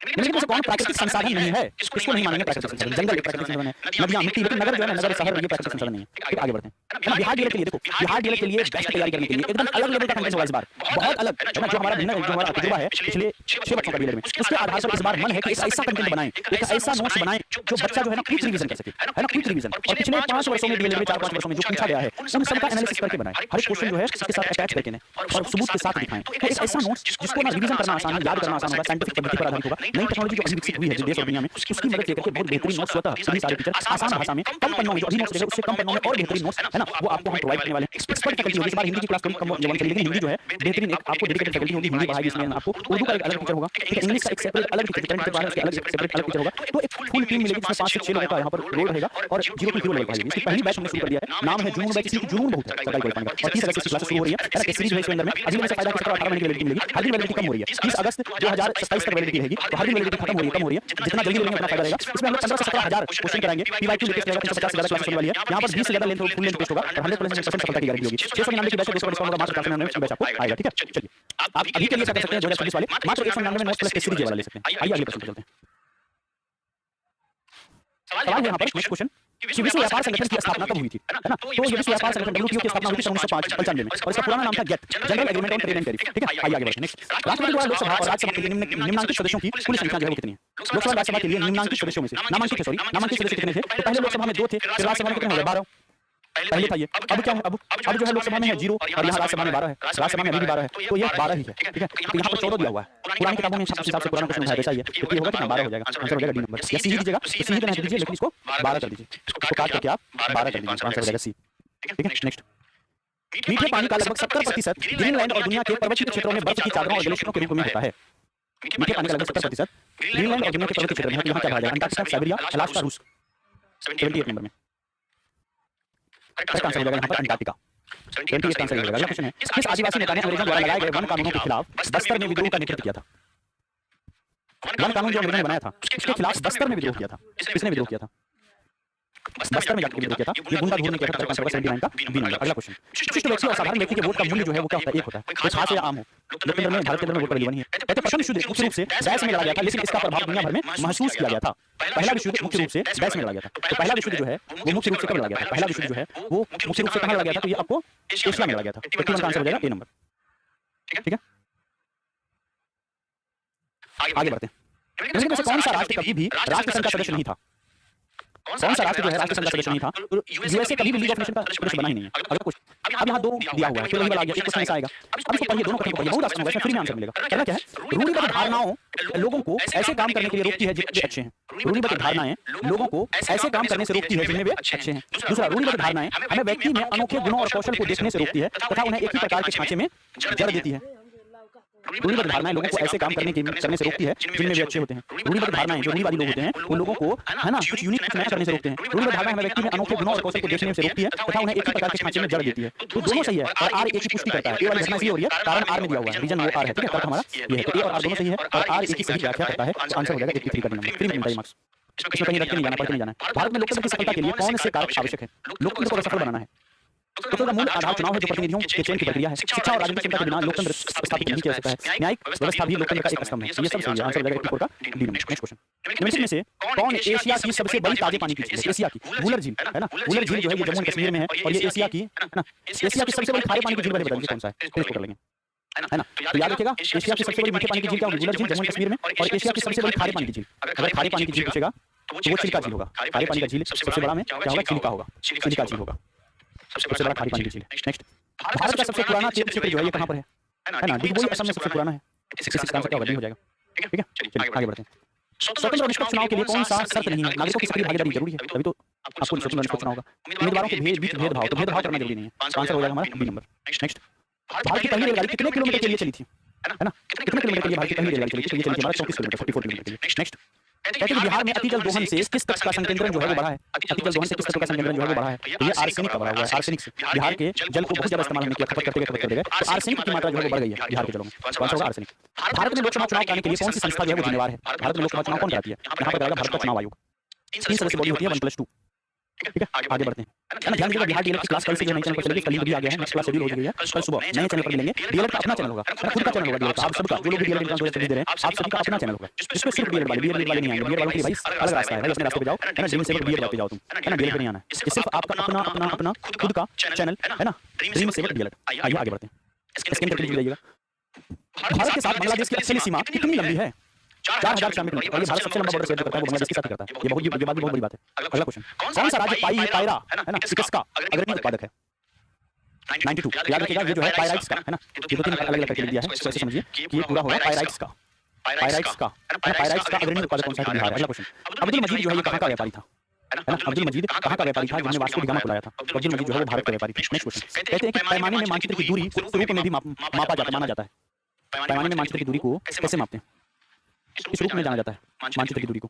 निम्नलिखित में से कौन प्राकृतिक संसाधन नहीं है? इसको नहीं मानेंगे प्राकृतिक संसाधन। जंगल एक प्राकृतिक संसाधन है, नदियां, मिट्टी, लेकिन नगर जो है ना, नगर शहर ये प्राकृतिक संसाधन नहीं है। फिर आगे बढ़ते हैं। बिहार डीएलएड के लिए देखो, बिहार डीएलएड के लिए बेस्ट तैयारी करने के लिए एकदम अलग लेवल का कंटेंट होगा इस बार, बहुत अलग है ना। जो हमारा भिन्न जो हमारा तजुर्बा है पिछले 6 बच्चों का डीएलएड में, उसके आधार पर इस बार मन है कि एक ऐसा कंटेंट बनाएं, एक ऐसा नोट्स बनाएं जो बच्चा जो है ना क्विक रिवीजन कर सके, है ना, क्विक रिवीजन। और पिछले 5 वर्षों में डीएलएड में 4-5 वर्षों में जो पूछा गया है उन सब का एनालिसिस करके बनाएं। हर क्वेश्चन जो है उसके साथ अटैच करके ना और सबूत के साथ दिखाएं। तो एक ऐसा नोट्स जिसको ना रिवीजन करना आसान है, याद करना आसान होगा, साइंटिफिक पद्धति पर आधारित होगा। नई टेक्नोलॉजी जो अभी विकसित हुई है देश और दुनिया में, उसकी मदद लेकर के बहुत बेहतरीन नोट्स स्वतः सभी सारे टीचर आसान भाषा में कम पन्नों में जो अभी नोट्स देखे उससे कम पन्नों में और बेहतरीन नोट्स है ना वो आपको हम प्रोवाइड करने वाले हैं। एक्सपर्ट फैकल्टी होगी। इस बार हिंदी की क्लास कम लेवल चलेगी, लेकिन हिंदी जो है बेहतरीन एक आपको डेडिकेटेड फैकल्टी होगी। हिंदी पढ़ाएगी इसमें आपको, उर्दू का एक अलग टीचर होगा, ठीक है, इंग्लिश का एक सेपरेट अलग टीचर, करंट अफेयर उसके अलग सेपरेट अलग टीचर होगा। तो एक फुल टीम मिलेगी जिसमें 5 से 6 लोगों का यहाँ पर रोल रहेगा और 0 to 0 लेवल पढ़ाएगी। इसकी पहली बैच हमने शुरू कर दिया है, नाम है जुनून बैच। इसकी जुनून बहुत है सरकारी क्वालिफाइंग का और 30 अगस्त से क्लास शुरू हो रही है ना। एक सीरीज है इसके अंदर में अगले से फायदा किसका? 18 महीने की वैलिडिटी मिलेगी, हर दिन वैलिडिटी कम हो रही है। 30 अगस्त 2027 तक वैलिडिटी रहेगी, तो हर दिन वैलिडिटी खत्म हो रही है। जितना जल्दी लेंगे उतना फायदा रहेगा। इसमें हम 15 से 17 हजार क्वेश्चन कराएंगे। पीवाईक्यू लेटेस्ट रहेगा, 350 से ज्यादा क्लास होने वाली है। यहाँ पर 20 से ज्यादा लेंथ फुल लेंथ टेस्ट होगा और 100% सफलता की गारंटी होगी। 699 की बैच डिस्काउंट होगा, मात्र 499 की बैच आपको आएगा। ठीक है, चलिए आप अभी के लिए क्या कर सकते हैं 2026 वाले मात्र 199 में नोट्स प्लस टेस्ट सीरीज वाला ले सकते हैं। आइए अगले प्रश्न पे चलते हैं। सवाल है यहाँ पर नेक्स्ट क्वेश्चन कि विश्व व्यापार संगठन की स्थापना कब हुई थी, है ना? तो ये विश्व व्यापार संगठन डब्ल्यूटीओ की स्थापना हुई थी 1995 में और इसका पुराना नाम था GATT, general agreement on trade and tariff. ठीक है, आइए आगे बढ़ते हैं। नेक्स्ट, राष्ट्रपति द्वारा लोकसभा और राज्यसभा के लिए निम्नांकित सदस्यों की कुल संख्या जो है वो कितनी है? लोकसभा राज्यसभा के लिए निम्नांकित सदस्यों में से नामांकित सदस्य कितने थे? तो पहले लोकसभा में 2 थे, फिर राज्यसभा में कितने हो गए? 12 पहले था ये। अब क्या है? अब जो है लोकसभा में है 0 और यहाँ राज्यसभा में 12 है, राज्यसभा में अभी भी 12 है, तो ये 12 ही है। ठीक है, तो यहाँ पर 14 दिया हुआ है। पुरानी किताबों में हिसाब से पुराना क्वेश्चन उठाया वैसा ही है, तो ये होगा कितना? 12 हो जाएगा। आंसर हो जाएगा डी नंबर। या सी ही दीजिएगा तो सी ही देना दीजिए, लेकिन इसको 12 कर दीजिए, इसको काट करके आप 12 कर दीजिए, आंसर हो जाएगा सी। ठीक है, नेक्स्ट, मीठे पानी का लगभग 70% ग्रीनलैंड और दुनिया के पर्वतीय क्षेत्रों में बर्फ की चादरों और ग्लेशियरों के रूप में होता है। मीठे पानी का लगभग 70% ग्रीनलैंड और दुनिया के पर्वतीय क्षेत्र में, यहाँ क्या कहा जाएगा? अंटार्कटिका, साइबेरिया, अलास्का, रूस। 78 नंबर में करेक्ट आंसर हो जाएगा यहाँ पर अंटार्कटिका। 28 आंसर हो जाएगा। अगला क्वेश्चन है, किस आदिवासी नेता ने अंग्रेजों द्वारा लगाए गए वन कानूनों के खिलाफ बस्तर में विद्रोह का नेतृत्व किया था? वन कानून जो अंग्रेजों ने बनाया था उसके खिलाफ बस्तर में विद्रोह किया था। किसने विद्रोह किया था? बस्तर में जाकर विद्रोह किया था। ये गुंडा धूर ने किया था। करेक्ट आंसर होगा 79 का बी नंबर। अगला क्वेश्चन, विशिष्ट व्यक्ति और साधारण व्यक्ति के वोट का मूल्य जो है वो क्या होता है? एक होता है। वो खास या आम हो? लोकतंत्र में, भारत के अंदर में वोट का वैल्यू नहीं है। कहते प्रथम विश्व युद्ध मुख्य रूप से बैस में लड़ा गया था, लेकिन इसका प्रभाव दुनिया भर में महसूस किया गया था। पहला विश्व युद्ध मुख्य रूप से बैस में लड़ा गया था। तो पहला विश्व युद्ध जो है वो मुख्य रूप से कब लड़ा गया था? पहला विश्व युद्ध जो है वो मुख्य रूप से कहां लड़ा गया था? तो ये आपको एशिया में लड़ा गया था। 51 का आंसर हो जाएगा ए नंबर। ठीक है, आगे बढ़ते हैं। इनमें से कौन सा राष्ट्र कभी भी राष्ट्रसंघ का सदस्य नहीं था? कौन सा राष्ट्र जो है राष्ट्रसंघ का सदस्य नहीं था? तो यूएसए कभी भी लीग ऑफ नेशन का सदस्य बना ही नहीं है। अगला क्वेश्चन, अब यहाँ 2 दिया हुआ है, फिर वही वाला आ गया, एक क्वेश्चन ऐसा आएगा। अब इसको पढ़िए, दोनों क्वेश्चन पढ़िए, बहुत आसान होगा, इसमें फ्री में आंसर मिलेगा। पहला क्या है? रूढ़िबद्ध धारणाओं लोगों को ऐसे काम करने के लिए रोकती है जिनमें अच्छे हैं। रूढ़िबद्ध धारणाएं लोगों को ऐसे काम करने से रोकती है जिनमें वे अच्छे हैं। दूसरा, रूढ़िबद्ध धारणाएं हमें व्यक्ति में अनोखे गुणों और कौशल को देखने से रोकती है तथा उन्हें एक ही प्रकार के ढांचे में जड़ देती है। रूढ़िबद्ध धारणाएं लोगों को ऐसे काम करने से रोकती है जिनमें वे अच्छे होते हैं। रूढ़िबद्ध धारणाएं, जो रूढ़िवादी लोग होते हैं, उन लोगों को, है ना, कुछ यूनिक, कुछ नया करने से रोकते हैं। रूढ़िबद्ध धारणाएं हमें व्यक्ति में अनोखे गुणों और कौशल को देखने से रोकती है तथा उन्हें एक ही प्रकार के खांचे में जड़ देती है। तो दोनों सही है और आर एक ही पुष्टि करता है। ए वाली घटना इसलिए हो रही है कारण आर में दिया हुआ है, रीजन वो आर है, ठीक है, तर्क हमारा ये है। तो ए और आर दोनों सही है और आर एक ही सही व्याख्या करता है, तो आंसर हो जाएगा 83 का नंबर। 3 मिनट मार्क्स, इसमें कहीं रख के नहीं जाना, पढ़ के नहीं जाना है। भारत में लोकतंत्र की सफलता के लिए कौन से कारक आवश्यक है? लोकतंत्र को सफल बनाना है। लोकतंत्र का मूल आधार चुनाव है, जो प्रतिनिधियों के चयन की प्रक्रिया है। शिक्षा और राजनीतिक क्षमता के बिना लोकतंत्र स्थापित नहीं किया जा सकता है। न्यायिक व्यवस्था भी लोकतंत्र का एक स्तंभ है। ये सब सही है, आंसर हो जाएगा 84 का डी नंबर। नेक्स्ट क्वेश्चन, निम्नलिखित में से कौन एशिया की सबसे बड़ी ताजे पानी की झील है? एशिया की वुलर झील, है ना, वुलर झील जो है ये जम्मू एंड कश्मीर में है और ये एशिया की, है ना, एशिया की सबसे बड़ी खारे पानी की झील बताइए कौन सा है, फिर इसको कर लेंगे, है ना। तो याद रखिएगा, एशिया की सबसे बड़ी मीठे पानी की झील क्या होगी? वुलर झील, जम्मू एंड कश्मीर में। और एशिया की सबसे बड़ी खारे पानी की झील, अगर खारे पानी की झील पूछेगा तो वो चिल्का झील होगा। खारे पानी का झील सबसे बड़ा में क्या होगा? चिल्का होगा, चिल्का झील होगा, सबसे बड़ा खारी पानी की झील है। नेक्स्ट, भारत का सबसे पुराना तीर्थ क्षेत्र जो है ये कहां पर है? है ना, डिगबोई असम में सबसे पुराना है। इसका आंसर क्या होगा? डी हो जाएगा, ठीक है। चलिए आगे बढ़ते हैं। स्वतंत्र और निष्पक्ष चुनाव के लिए कौन सा शर्त नहीं है? नागरिकों की सक्रिय भागीदारी जरूरी है, तभी तो आपको स्वतंत्र और निष्पक्ष चुनाव होगा। उम्मीदवारों के बीच भेदभाव, तो भेदभाव करना जरूरी नहीं है। आंसर हो जाएगा हमारा बी नंबर। नेक्स्ट, भारत की पहली रेलगाड़ी कितने किलोमीटर के लिए चली थी? है ना, कितने किलोमीटर के लिए भारत की पहली रेलगाड़ी चली थी? तो ये चली थी हमारा 34 किलोमीटर, 44 किलोमीटर के लिए। नेक्स्ट, कहते हैं कि बिहार में अतिजल दोहन से किस तत्व का संकेंद्रण जो है वो बढ़ा है? अतिजल दोहन से किस तत्व का संकेंद्रण जो है वो बढ़ा है? तो ये आर्सेनिक का बढ़ा हुआ है। आर्सेनिक से बिहार के जल को बहुत ज्यादा इस्तेमाल हमने किया, खपत करते गए, तो आर्सेनिक की मात्रा जो है वो बढ़ गई है बिहार के जलों में। कौन सा होगा? आर्सेनिक। भारत में लोकसभा चुनाव कराने के लिए कौन सी संस्था जो है वो जिम्मेवार है? भारत में लोकसभा चुनाव कौन कराती है? यहाँ पर भारत का चुनाव आयोग। 3 सदस्य बॉडी होती है, 1+2, ठीक है। आगे बढ़ते हैं, है ना। ध्यान दीजिएगा, बिहार डीएलएड की क्लास कल से जो नए चैनल पर चलेगी, कल ही आ गया है, नेक्स्ट क्लास शेड्यूल हो गई है, कल सुबह नए चैनल पर मिलेंगे। डीएलएड का अपना चैनल होगा, खुद का चैनल होगा डीएलएड का, आप सबका, जो लोग भी डीएलएड एग्जाम 2024 दे रहे हैं, आप सभी का अपना चैनल होगा, जिसमें सिर्फ डीएलएड वाले, बीएड वाले नहीं आएंगे। बीएड वालों के लिए भाई अलग रास्ता है, भाई अपने रास्ते पे जाओ, है ना, ड्रीम सेवर बीएड पे जाओ तुम, है ना, डीएलएड पे नहीं आना है। ये सिर्फ आपका अपना खुद का चैनल, है ना, ड्रीम सेवर डीएलएड। आइए आगे बढ़ते हैं, स्कैन करके जुड़ जाइएगा। भारत के साथ बांग्लादेश की एक्चुअली सीमा कितनी लंबी है? 4096 किलोमीटर। और ये भारत सबसे लंबा बॉर्डर शेयर करता है, वो बांग्लादेश के साथ ही करता है। ये बात भी बहुत बड़ी बात है। अगला क्वेश्चन, कौन सा राज्य पायरा, है ना, किसका अग्रणी उत्पादक है? 92। याद रखिएगा, ये जो है पायराइट्स का, है ना, ये दो तीन अलग-अलग करके लिख दिया है, इसको ऐसे समझिए कि ये पूरा होगा पायराइट्स का, पायराइट्स का अग्रणी उत्पादक कौन सा है? बिहार। अगला क्वेश्चन, अब्दुल मजीद जो है ये कहां का व्यापारी था? है ना, अब्दुल मजीद कहां का व्यापारी था जिन्होंने वास्को डी गामा बुलाया था? अब्दुल मजीद जो है वो भारत का व्यापारी थे। नेक्स्ट क्वेश्चन, कहते हैं कि पैमाने में मानचित्र की दूरी को रूप में भी माना जाता है। पैमाने में मानचित्र की दूरी को कैसे मापते हैं? इस रूप में जाना जाता है मानचित्र की दूरी को,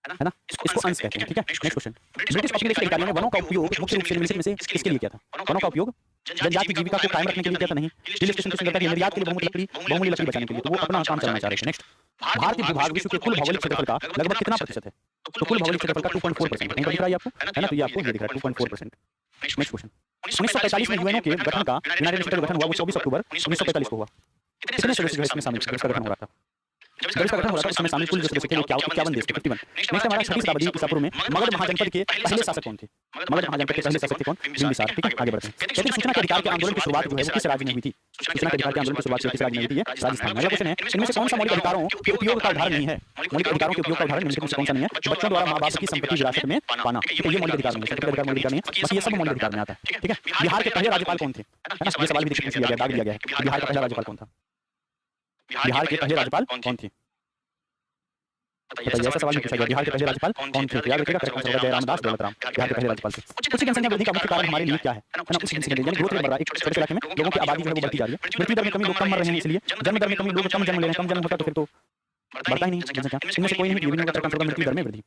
है ना, इसको अंश कहते हैं, ठीक है। नेक्स्ट क्वेश्चन, ब्रिटिश औपनिवेशिक अधिकारियों ने वनों का उपयोग मुख्य रूप से निम्नलिखित में से किसके लिए किया था? वनों का उपयोग जनजाति की जीविका को कायम रखने के लिए किया था? नहीं। रेल स्टेशन की सुंदरता के निर्यात के लिए, बहुमूल्य लकड़ी बचाने के लिए, तो वो अपना काम चलाना चाह रहे थे। नेक्स्ट, भारतीय भूभाग विश्व के कुल भौगोलिक क्षेत्रफल का लगभग कितना प्रतिशत है? तो कुल भौगोलिक क्षेत्रफल का 2.4%। कहीं पर दिख रहा है आपको, है ना, तो ये आपको ये दिख रहा है 2.4%। नेक्स्ट क्वेश्चन, 1945 में यूएनओ के गठन का, यूनाइटेड नेशंस का गठन हुआ वो 24 अक्टूबर 1945 को हुआ। कितने सदस्य जो है इसमें शामिल थे? इसका गठन हो रहा था, जब इसका गठन हो रहा था, इसमें शामिल कुल जो सदस्य थे वो 51 देश थे, 51। नेक्स्ट हमारा 6वीं शताब्दी ईसा पूर्व में मगध महाजनपद के पहले शासक कौन थे? मगध महाजनपद के पहले शासक थे कौन? बिंबिसार, ठीक है। आगे बढ़ते हैं, कहते हैं सूचना के अधिकार के आंदोलन की शुरुआत जो है वो किस राज्य में हुई थी? सूचना के अधिकार के आंदोलन की शुरुआत किस राज्य में हुई थी? राजस्थान में। अगला क्वेश्चन है, इनमें से कौन सा मौलिक अधिकारों के उपयोग का उदाहरण नहीं है? मौलिक अधिकारों के उपयोग का उदाहरण इनमें से कौन सा नहीं है? बच्चों द्वारा माँ बाप की संपत्ति विरासत में पाना, ठीक है, ये मौलिक अधिकार नहीं है, संपत्ति अधिकार मौलिक अधिकार नहीं है, बस ये सब मौलिक अधिकार में आता है, ठीक है। बिहार के पहले राज्यपाल कौन थे? है ना, ये सवाल भी पूछ लिया गया, दाग दिया गया है, बिहार का पहला राज्यपाल कौन था? बिहार के पहले राज्यपाल कौन थे? बताइए, ऐसा सवाल पूछा गया, बिहार के पहले राज्यपाल कौन थे? याद रखिएगा, करेक्ट आंसर होगा जयरामदास दौलतराम, बिहार के पहले राज्यपाल थे। उच्च जनसंख्या वृद्धि का मुख्य कारण हमारे लिए क्या है? है ना, उच्च जनसंख्या यानी ग्रोथ रेट बढ़ रहा है, एक छोटे इलाके में लोगों की आबादी जो है वो बढ़ती जा रही है, मृत्यु दर में कमी, लोग कम मर रहे हैं, इसलिए जन्म दर में कमी, लोग कम जन्म ले रहे हैं, कम जन्म होता तो फिर तो बढ़ता ही नहीं जनसंख्या। इनमें से कोई नहीं, यूएनओ का करेक्ट आंसर होगा मृत्यु दर में वृद्धि।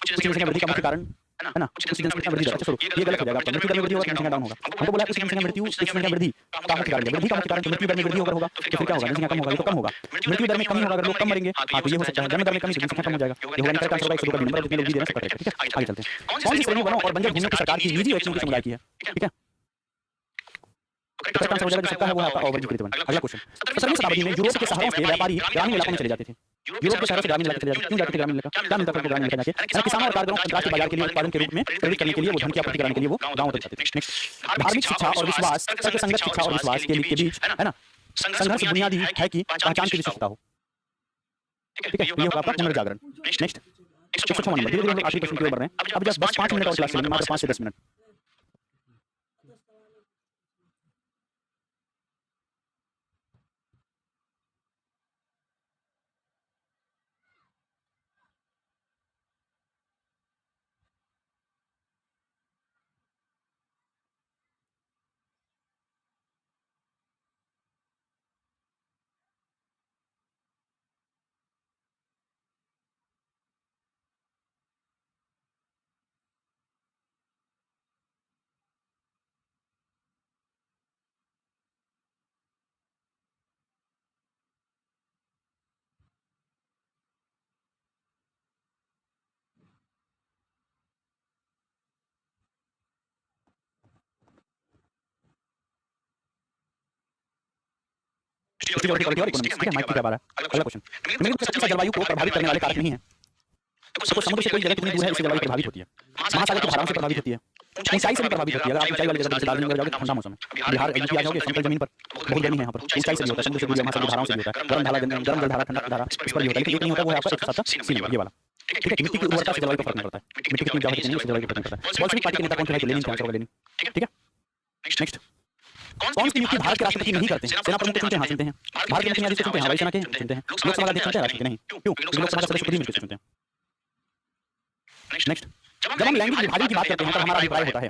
उच्च जनसंख्या वृद्धि का मुख्य कारण, है ना, उच्च जनसंख्या वृद्धि। अच्छा छोड़ो, ये गलत हो जाएगा आपका, मृत्यु दर में वृद्धि होगा, जनसंख्या डाउन होगा। हमको बोला उच्च जनसंख्या मृत्यु, उच्च जनसंख्या वृद्धि का मुख्य कारण है, वृद्धि का मुख्य कारण, तो मृत्यु दर में वृद्धि होगा तो फिर क्या होगा? जनसंख्या कम होगा, ये तो कम होगा। मृत्यु दर में कमी होगा अगर लोग कम मरेंगे, हाँ तो ये हो सकता है। जन्म दर में कमी, जनसंख्या कम हो जाएगा, ये होगा नहीं। करेक्ट आंसर होगा 102 का नंबर, जितने लोग भी दे रहे हैं सब करेक्ट है, ठीक है। आगे चलते हैं, कौन सी श्रेणी वनों और बंजर भूमियों की सरकार की निजी व्यक्तियों के समुदाय की है? ठीक है, करेक्ट आंसर हो जाएगा जो सकता है वो है आपका ओवरजीकृत वन। अगला क्वेश्चन, 17वीं शताब्दी में यूरोप के शहरों से व्यापारी ग्रामीण इलाकों में चले जाते थे। यूरोप के शहरों से ग्रामीण इलाके चले जाते थे, क्यों जाते थे ग्रामीण इलाका? क्या मिलता था उनको ग्रामीण इलाके जाके? है ना, किसानों और कारीगरों को अंतर्राष्ट्रीय बाजार के लिए उत्पादन के रूप में प्रेरित करने के लिए, वो धन की आपूर्ति कराने के लिए वो गांव तक जाते थे। नेक्स्ट, धार्मिक शिक्षा और विश्वास, तर्कसंगत शिक्षा और विश्वास के बीच, है ना, संघर्ष बुनियादी है कि पहचान की विशिष्टता हो, ठीक है, ये होगा आपका पुनर्जागरण। नेक्स्ट, 106वां नंबर, धीरे-धीरे हम लोग आखिरी प्रश्न की ओर बढ़ रहे हैं। अब जस्ट बस 5 मिनट और क्लास चलेगी, मात्र 5 से 10 मिनट। हिस्ट्री ज्योग्राफी पॉलिटी और इकोनॉमिक्स, ठीक है। माइक की क्या बात है। अगला क्वेश्चन, निम्नलिखित में से जलवायु को प्रभावित करने वाले कारक नहीं है। तो समुद्र से कोई जगह कितनी दूर है इससे जलवायु प्रभावित होती है। महासागर की धाराओं से प्रभावित होती है, ऊंचाई से भी प्रभावित होती है। अगर आप ऊंचाई वाली जगह जैसे दार्जिलिंग जाओगे ठंडा मौसम है, बिहार यूपी आ जाओगे समतल जमीन पर बहुत गर्मी है, यहाँ पर ऊंचाई से भी होता है, समुद्र से भी, महासागर की धाराओं से भी होता है, गर्म जल धारा ठंडा धारा इस पर भी होता है। लेकिन एक नहीं होता, वो है आपका एक साथ सी नंबर ये वाला, ठीक है। मिट्टी की उर्वरता से जलवायु को फर्क नहीं पड़ता है, मिट्टी कितनी उपजाऊ कितनी है उससे जलवायु को फर्क नहीं पड़ता है। बोल्शेविक पार्टी के नेता कौन थे? लेनिन थे, आंसर होगा लेनिन, ठीक है। नेक्स्ट, कौन सी नियुक्ति भारत के राष्ट्रपति नहीं करते हैं? सेना प्रमुख को चुनते हैं, हाँ चुनते हैं। भारत के मुख्य न्यायाधीश को चुनते हैं, वायुसेना के चुनते हैं। लोकसभा अध्यक्ष चुनते हैं, राष्ट्रपति नहीं। क्यों? क्योंकि लोकसभा का सदस्य खुद ही मिलकर चुनते हैं। नेक्स्ट, जब हम लैंगिक विभाजन की बात करते हैं तब हमारा अभिप्राय होता है,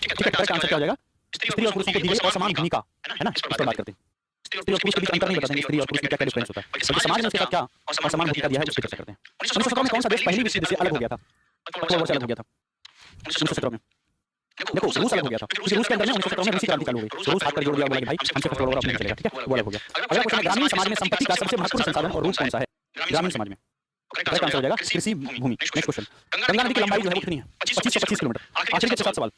ठीक है। करेक्ट आंसर क्या हो जाएगा? स्त्री और पुरुषों को दी गई असमान भूमिका, है ना, इस पर बात करते हैं। स्त्री और पुरुष के बीच अंतर नहीं बताएंगे, स्त्री और पुरुष में क्या क्या डिफरेंस होता है, क्योंकि समाज ने उसके साथ क्या असमान भूमिका दिया है उस पर चर्चा करते हैं। 1917 में कौन सा देश पहली विश्व युद्ध से अलग हो गया था? वर्ष अलग हो गया था 1917 में। देखो रूस अलग हो गया था, क्योंकि रूस के अंदर में 1917 में रूसी क्रांति चालू हो गई। रूस हाथ कर जोड़ दिया, बोला कि भाई हमसे पेट्रोल और अपने चलेगा, ठीक है, वो अलग हो गया। अगला क्वेश्चन है, ग्रामीण समाज में संपत्ति का सबसे महत्वपूर्ण संसाधन और रूप कौन सा है? ग्रामीण समाज में करेक्ट आंसर हो जाएगा कृषि भूमि। नेक्स्ट क्वेश्चन, गंगा नदी की लंबाई जो है वो कितनी है? 2525 किलोमीटर। आखिरी के 7 सवाल,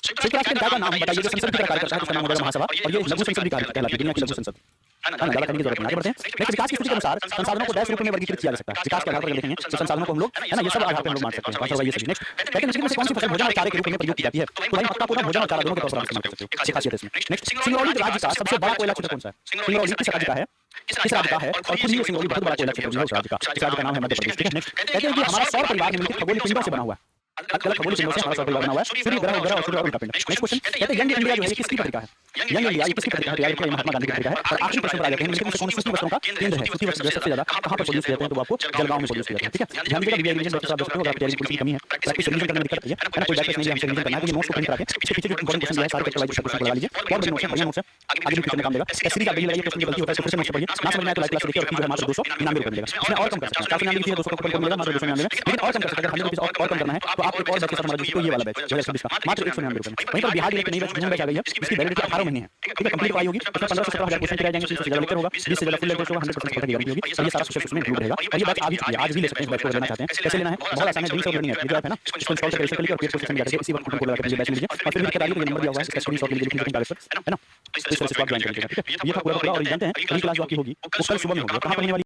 संयुक्त राष्ट्र के निकाय का नाम बताइए जो संसद की तरह कार्य करता है, उसका नाम हो जाएगा महासभा, और ये लघु संसद भी कार्य कहलाती है, दुनिया की लघु संसद, है ना, ज्यादा करने की जरूरत नहीं। आगे बढ़ते हैं। नेक्स्ट, विकास की स्थिति के अनुसार संसाधनों को डैश रूप में वर्गीकृत किया जा सकता है। विकास के आधार पर देखेंगे तो संसाधनों को हम लोग, है ना, ये सब आधार पर हम लोग मान सकते हैं। आंसर होगा ये सभी। नेक्स्ट, कहते हैं निम्नलिखित में से कौन सी फसल भोजन और चारे के रूप में प्रयोग की जाती है? तो भाई मक्का को ना भोजन और चारा दोनों के तौर पर आप इस्तेमाल कर सकते हो, अच्छी खासियत है इसमें। नेक्स्ट, सिंगरौली राज्य का सबसे बड़ा कोयला क्षेत्र कौन सा है? सिंगरौली किस राज्य का है? किस राज्य का है? और खुद ही सिंगरौली बहुत बड़ा कोयला क्षेत्र है उस राज्य का, इस राज्य का नाम है मध्य प्रदेश, ठीक है। नेक्स्ट, कहते हैं कि हमारा सौर परिवार निम्नलिखित खगोलीय पिंडों से बना हुआ है, अलग खगोलीय पिंडों से हमारा सौर परिवार बना हुआ है, सूर्य ग्रह और सूर्य और उनका पिंड। नेक्स्ट क्वेश्चन, कहते हैं यंग इंडिया जो है ये किसकी पत्रिका है? यंग इंडिया ये किसकी पत्रिका है? याद रखिए महात्मा गांधी की पत्रिका है। और आखिरी प्रश्न पर आ जाते हैं, निम्नलिखित में से कौन सूती वस्त्रों का केंद्र है? सूती वस्त्र सबसे ज्यादा कहां पर प्रोड्यूस किए जाते हैं? तो आपको जलगांव में प्रोड्यूस किए जाते हैं, ठीक है। ध्यान दीजिएगा, वीडियो रिवीजन डॉक्टर साहब देख सकते हो, अगर आपकी तैयारी की कमी है, प्रैक्टिस रिवीजन करने में दिक्कत है ना, कोई बैकअप नहीं है, हमसे रिवीजन करना है, तो ये नोट्स को प्रिंट करा के पीछे पीछे जो इंपॉर्टेंट क्वेश्चन दिया है सारे कैप्चर वाइज क्वेश्चन लगा लीजिए। बहुत बड़ी नोट्स है, बढ़िया नोट्स है, आगे भी फ्यूचर में काम देगा। एससीडी का बिल लगाइए, क्वेश्चन की गलती होता है तो फिर से नोट्स पढ़िए, ना समझ में आए तो लाइव क्लास देखिए, और फी जो है मात्र 299 रुपए मिलेगा। इसमें और कम कर सकते हैं, 499 की 200 का कूपन मिलेगा, मात्र 299 में। लेकिन और कम कर सकते हैं, अगर 100 रुपीस और कम करना है तो आप एक और बैच के साथ हमारा जो ये वाला बैच 2026 का मात्र 199 रुपए में। वहीं पर बिहार की नई बैच बैच आ गई है, इसकी वैलिडिटी 18 महीने है, ठीक है, कंप्लीट आई होगी। इसमें 15 से 17,000 क्वेश्चन कराए जाएंगे, 30 से ज्यादा लेक्चर होगा, 20 से ज्यादा फुल लेक्चर होगा, 100% पढ़ने की गारंटी होगी, और ये सारा कुछ उसमें इंक्लूड रहेगा। और ये बैच आज भी ले सकते हैं, इस बैच को लेना चाहते हैं, कैसे लेना है? बहुत आसान है, ड्रीम्स ऑफ लर्निंग ऐप, ये जो ऐप है ना, इसको इंस्टॉल करके रजिस्टर करिए और पेड कोर्स सेशन इसी वक्त को लगा के बैच लीजिए। और फिर भी दिक्कत आ रही है तो ये नंबर दिया हुआ है, इसका स्क्रीनशॉट लीजिए, लिखिए कागज पर, है ना, तो इस तरह से आप ज्वाइन कर लीजिएगा, ठीक है। ये था पूरा, और ये जानते हैं अगली क्लास जो आपकी होगी वो कल सुबह में होगी, कहां पर होने वाली